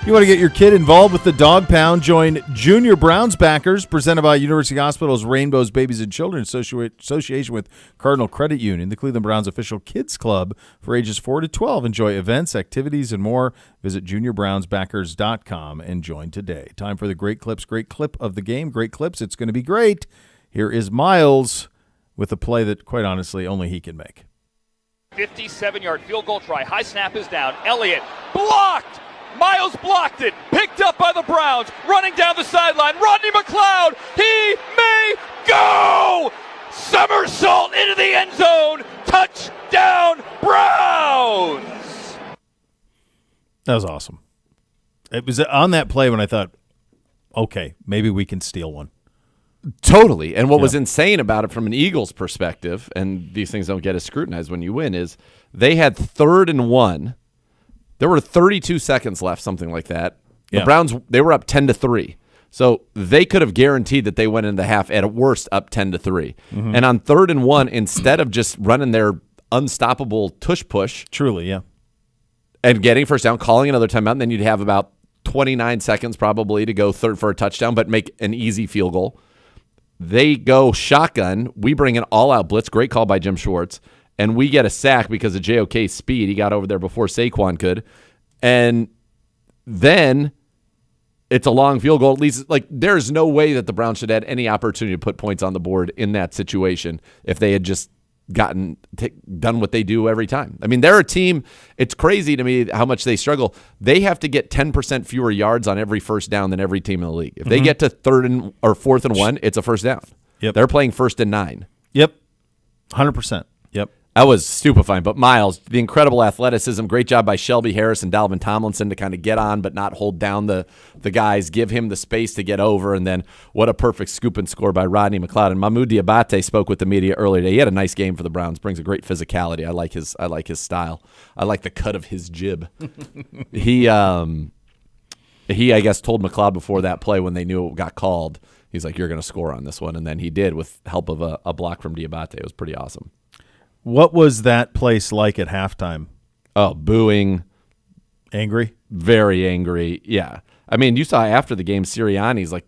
You want to get your kid involved with the Dog Pound? Join Junior Browns Backers, presented by University Hospitals Rainbows Babies and Children Association with Cardinal Credit Union, the Cleveland Browns official kids club for ages 4 to 12. Enjoy events, activities, and more. Visit juniorbrownsbackers.com and join today. Time for the Great Clips. Great clip of the game. Great clips. It's going to be great. Here is Miles with a play that, quite honestly, only he can make. 57-yard field goal try. High snap is down. Elliott blocked. Miles blocked it. Picked up by the Browns. Running down the sideline. Rodney McLeod. He may go. Somersault into the end zone. Touchdown, Browns. That was awesome. It was on that play when I thought, okay, maybe we can steal one. Totally. And what was insane about it from an Eagles perspective, and these things don't get as scrutinized when you win, is they had 3rd and 1. There were 32 seconds left, something like that. The Browns, they were up 10-3. So they could have guaranteed that they went into the half at worst up 10-3. Mm-hmm. And on 3rd and 1, instead of just running their unstoppable tush push. Truly, yeah. And getting first down, calling another timeout, and then you'd have about 29 seconds probably to go third for a touchdown, but make an easy field goal. They go shotgun. We bring an all-out blitz. Great call by Jim Schwartz. And we get a sack because of JOK's speed. He got over there before Saquon could. And then it's a long field goal. At least, like, there's no way that the Browns should have had any opportunity to put points on the board in that situation if they had just done what they do every time. I mean, they're a team. It's crazy to me how much they struggle. They have to get 10% fewer yards on every first down than every team in the league. If they get to 4th and 1, it's a first down. Yep. They're playing 1st and 9. Yep. 100%. Yep. That was stupefying. But Miles, the incredible athleticism, great job by Shelby Harris and Dalvin Tomlinson to kind of get on but not hold down the guys, give him the space to get over, and then what a perfect scoop and score by Rodney McLeod. And Mahmoud Diabate spoke with the media earlier today. He had a nice game for the Browns, brings a great physicality. I like his style. I like the cut of his jib. He I guess told McLeod before that play when they knew it got called, he's like, you're going to score on this one, and then he did with help of a block from Diabate. It was pretty awesome. What was that place like at halftime? Oh, booing. Angry? Very angry, yeah. I mean, you saw after the game, Sirianni's like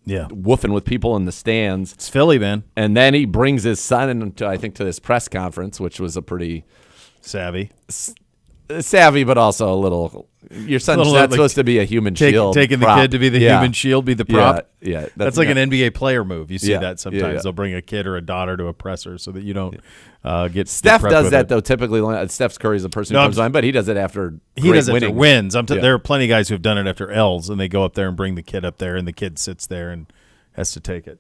woofing with people in the stands. It's Philly, man. And then he brings his son into, I think, to this press conference, which was a pretty savvy, but also a little. Your son's not supposed to be a human shield. Taking the kid to be the human shield, be the prop. Yeah, that's like an NBA player move. You see that sometimes. They'll bring a kid or a daughter to a presser so that you don't get. Steph does that though. Typically, Steph Curry's the person who comes on, but he does it after. After wins. There are plenty of guys who have done it after L's, and they go up there and bring the kid up there, and the kid sits there and has to take it.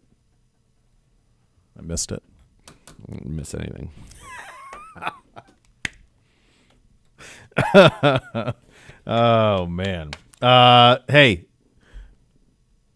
I missed it. I didn't miss anything. Oh, man. Hey,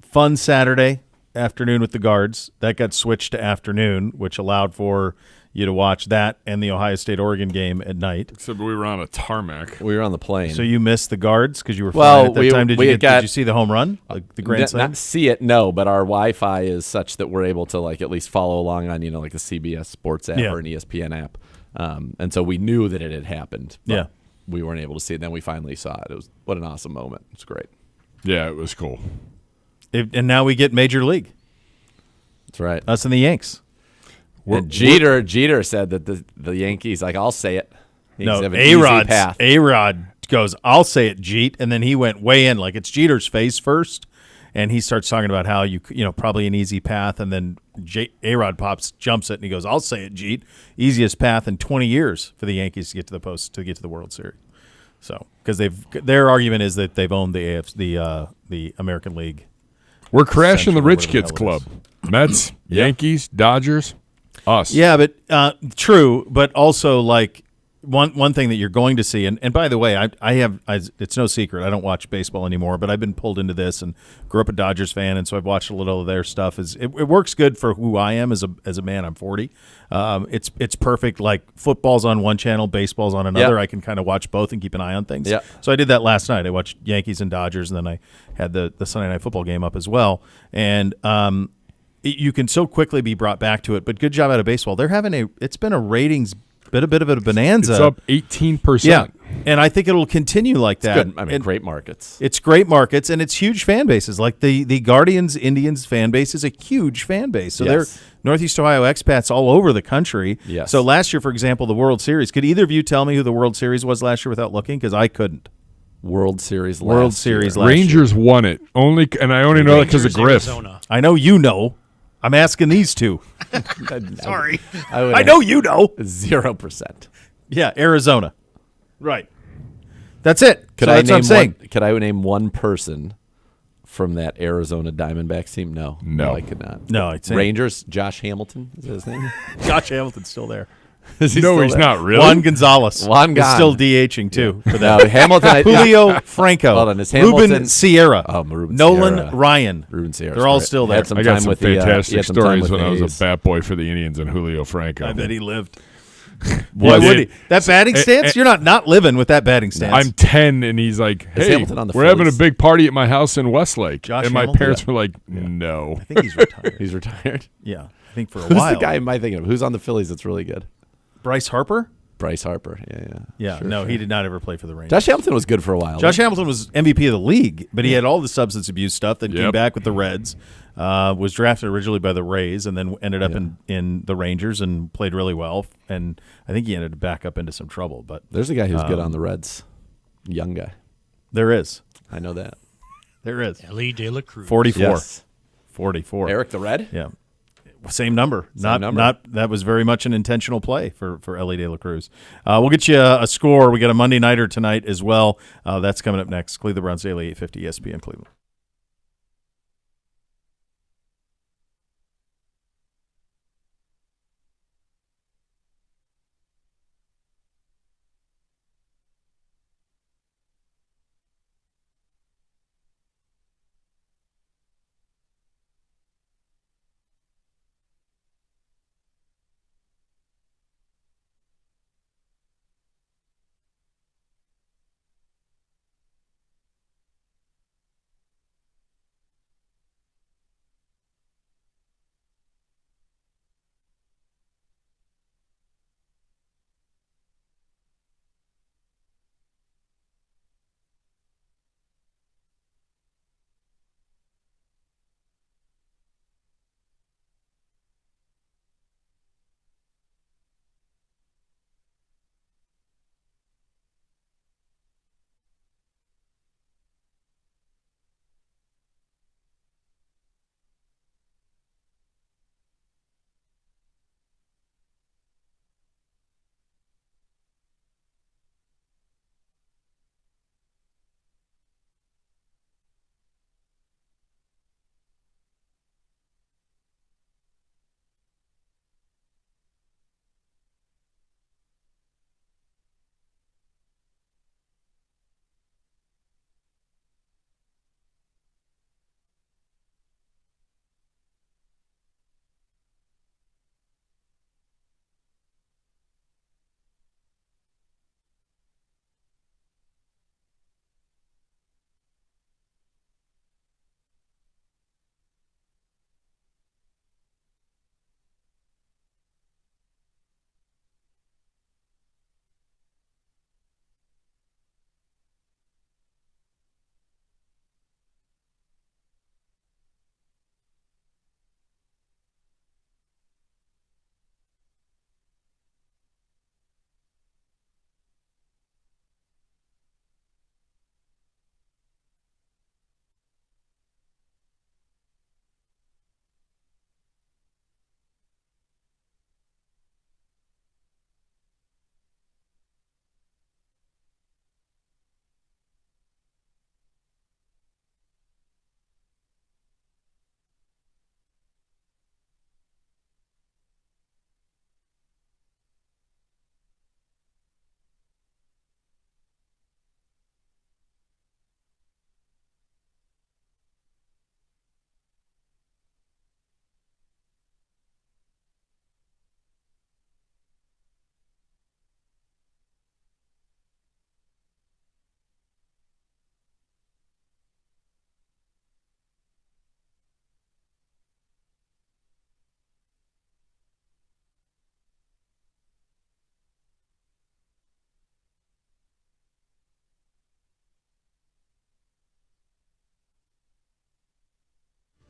fun Saturday afternoon with the guards. That got switched to afternoon, which allowed for you to watch that and the Ohio State-Oregon game at night. Except we were on a tarmac. We were on the plane. So you missed the guards because you were flying at that time. Did you see the home run, the grand slam? Not see it, no, but our Wi-Fi is such that we're able to at least follow along on like the CBS Sports app or an ESPN app. And so we knew that it had happened. Yeah. We weren't able to see it. Then we finally saw it. It was what an awesome moment. It's great. Yeah, it was cool. And now we get Major League. That's right. Us and the Yanks. And Jeter said that the Yankees, I'll say it. A-Rod goes, I'll say it, Jeet. And then he went way in, like it's Jeter's face first. And he starts talking about how probably an easy path. And then A-Rod jumps it, and he goes, I'll say it, Jeet. Easiest path in 20 years for the Yankees to get to the post, to get to the World Series. So, because their argument is that they've owned the American League. We're crashing the rich kids club. Mets, Yankees, Dodgers, us. Yeah, but true. But also, like, one thing that you're going to see, and by the way, it's no secret, I don't watch baseball anymore, but I've been pulled into this and grew up a Dodgers fan, and so I've watched a little of their stuff. It works good for who I am as a man. I'm 40. It's perfect. Like, football's on one channel, baseball's on another. Yep. I can kind of watch both and keep an eye on things. Yep. So I did that last night. I watched Yankees and Dodgers, and then I had the Sunday Night Football game up as well. And you can so quickly be brought back to it. But good job out of baseball. It's been a ratings been a bit of a bonanza. It's up 18%. Yeah, and I think it'll continue like that. Good. I mean, great markets. It's great markets, and it's huge fan bases. Like the Guardians Indians fan base is a huge fan base. So they're Northeast Ohio expats all over the country. Yes. So last year, for example, the World Series. Could either of you tell me who the World Series was last year without looking? Because I couldn't. World Series last year. Rangers won it. And I only know that because of Griff. Arizona. I know you know. I'm asking these two. Sorry. I know you know. 0%. Yeah, Arizona. Right. That's it. Could So I that's what I'm name saying. could I name one person from that Arizona Diamondbacks team? No. No. I could not. No, it's Rangers, Josh Hamilton, is that his name? Josh Hamilton's still there. Is he No, still he's there? not really. Juan Gonzalez Juan is Gon. still DHing too. For No, that. Hamilton. Julio Franco. Hold on, is Hamilton Ruben Sierra. Oh, Ruben Nolan Sierra. Ryan. Ruben Sierra. They're all still there. Had some I got time some with the, fantastic he had some time stories with when the I was a A's. bat boy for the Indians and Julio Franco. I bet he lived. Well, Why would he? That batting stance? You're not living with that batting stance. I'm 10, and he's like, Is hey, Hamilton on the we're having a Phillies? big party at my house in Westlake. Josh and my Hamilton? parents were like, no. I think he's retired. He's retired. Yeah, I think for a Who's while. the guy am I thinking of? Who's on the Phillies that's really good? Bryce Harper? Bryce Harper. Yeah. Yeah, Sure, no, sure. he did not ever play for the Rangers. Josh Hamilton was good for a while. Josh Hamilton was MVP of the league, but he had all the substance abuse stuff that came Yep. back with the Reds. Was drafted originally by the Rays and then ended up in the Rangers and played really well. And I think he ended up back up into some trouble. But There's a guy who's good on the Reds. Young guy. There is. I know that. There is. Ellie De La Cruz. 44. Yes. 44. Eric the Red? Yeah. Same number. Not that was very much an intentional play for Ellie De La Cruz. We'll get you a score. We got a Monday Nighter tonight as well. That's coming up next. Cleveland Browns Daily, 850 ESPN Cleveland.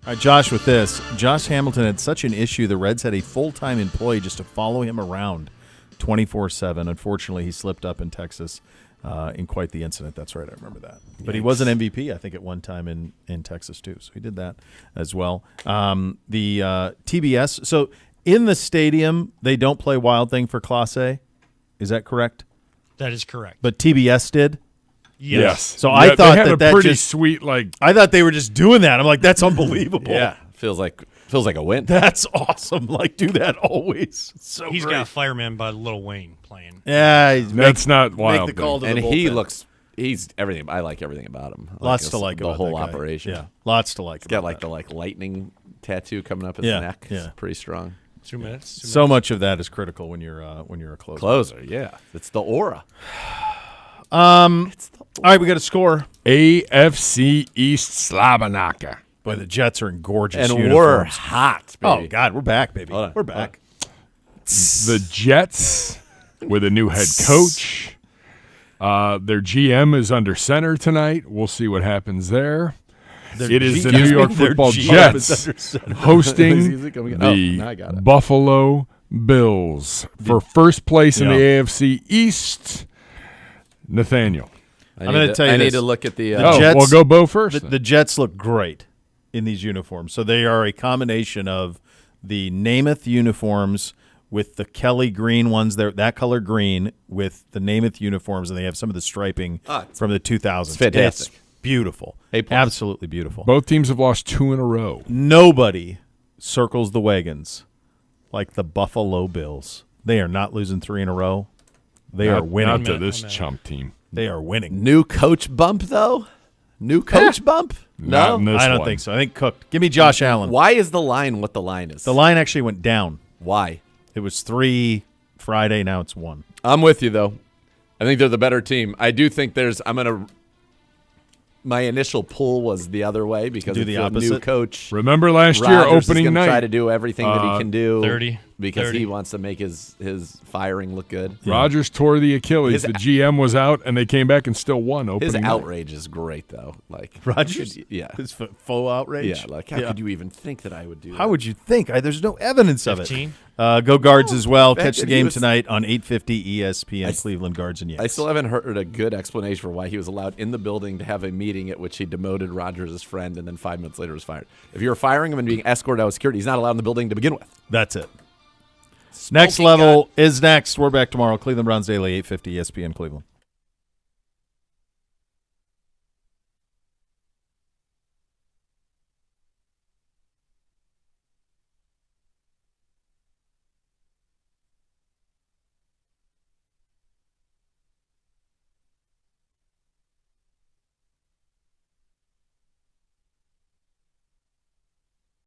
All right, Josh, with this, Josh Hamilton had such an issue. The Reds had a full-time employee just to follow him around 24/7. Unfortunately, he slipped up in Texas in quite the incident. That's right, I remember that. But he was an MVP, I think, at one time in Texas, too. So he did that as well. The TBS, so in the stadium, they don't play Wild Thing for Class A. Is that correct? That is correct. But TBS did? Yes. So I thought they had that a pretty just sweet, like, I thought they were just doing that. I'm like, that's unbelievable. Yeah, feels like a win. That's awesome. Like, do that always. So He's great. got Fireman by Lil Wayne playing. Yeah, that's not wild. Make the call to and the he bullpen. looks. He's everything. I like everything about him. Lots to like the about whole that guy. operation. Yeah, lots to like. He's got like the lightning tattoo coming up his Yeah, neck. yeah. It's pretty strong. 2 minutes. So much of that is critical when you're a closer. Closer, yeah. It's the aura. All right, we got a score. AFC East Slabanaka. Boy, the Jets are in gorgeous And uniforms. we're hot, baby. Oh God, we're back, baby. Hold on, We're back. The Jets with a new head coach. Their GM is under center tonight. We'll see what happens there. It is the New York Football Jets hosting the Buffalo Bills for first place in the AFC East. Nathaniel. I'm going to tell you I this. need to look at the Jets. Well, go Bo first. The Jets look great in these uniforms. So they are a combination of the Namath uniforms with the Kelly green ones, that color green with the Namath uniforms, and they have some of the striping from the 2000s. It's fantastic. It's beautiful. Absolutely beautiful. Both teams have lost 2 in a row. Nobody circles the wagons like the Buffalo Bills. They are not losing 3 in a row. They are winning. Not to this chump team. They are winning. New coach bump, though? New coach bump? Not No? in this I don't one. think so. I think cooked. Give me Josh Allen. Why is the line what the line is? The line actually went down. Why? It was 3 Friday. Now it's 1. I'm with you, though. I think they're the better team. I do think my initial pull was the other way because Do it's the a new opposite? coach. Remember last year, Rodgers is opening gonna night. try to do everything that he can do 30, because 30. he wants to make his firing look good. Rodgers tore the Achilles. His- The GM was out, and they came back and still won opening His night. outrage is great, though. Like Rodgers? yeah, His faux outrage? yeah. Like how could you even think that I would do? How that? would you think? There's no evidence of 15? it. Go Guards as well. fact Catch the that he game was- tonight on 8:50 ESPN. Cleveland Guards and Yanks. I still haven't heard a good explanation for why he was allowed in the building to have a meeting at which he demoted Rodgers' friend and then 5 minutes later was fired. If you're firing him and being escorted out with security, he's not allowed in the building to begin with. That's it. Next level is next. We're back tomorrow. Cleveland Browns Daily, 8:50 ESPN Cleveland.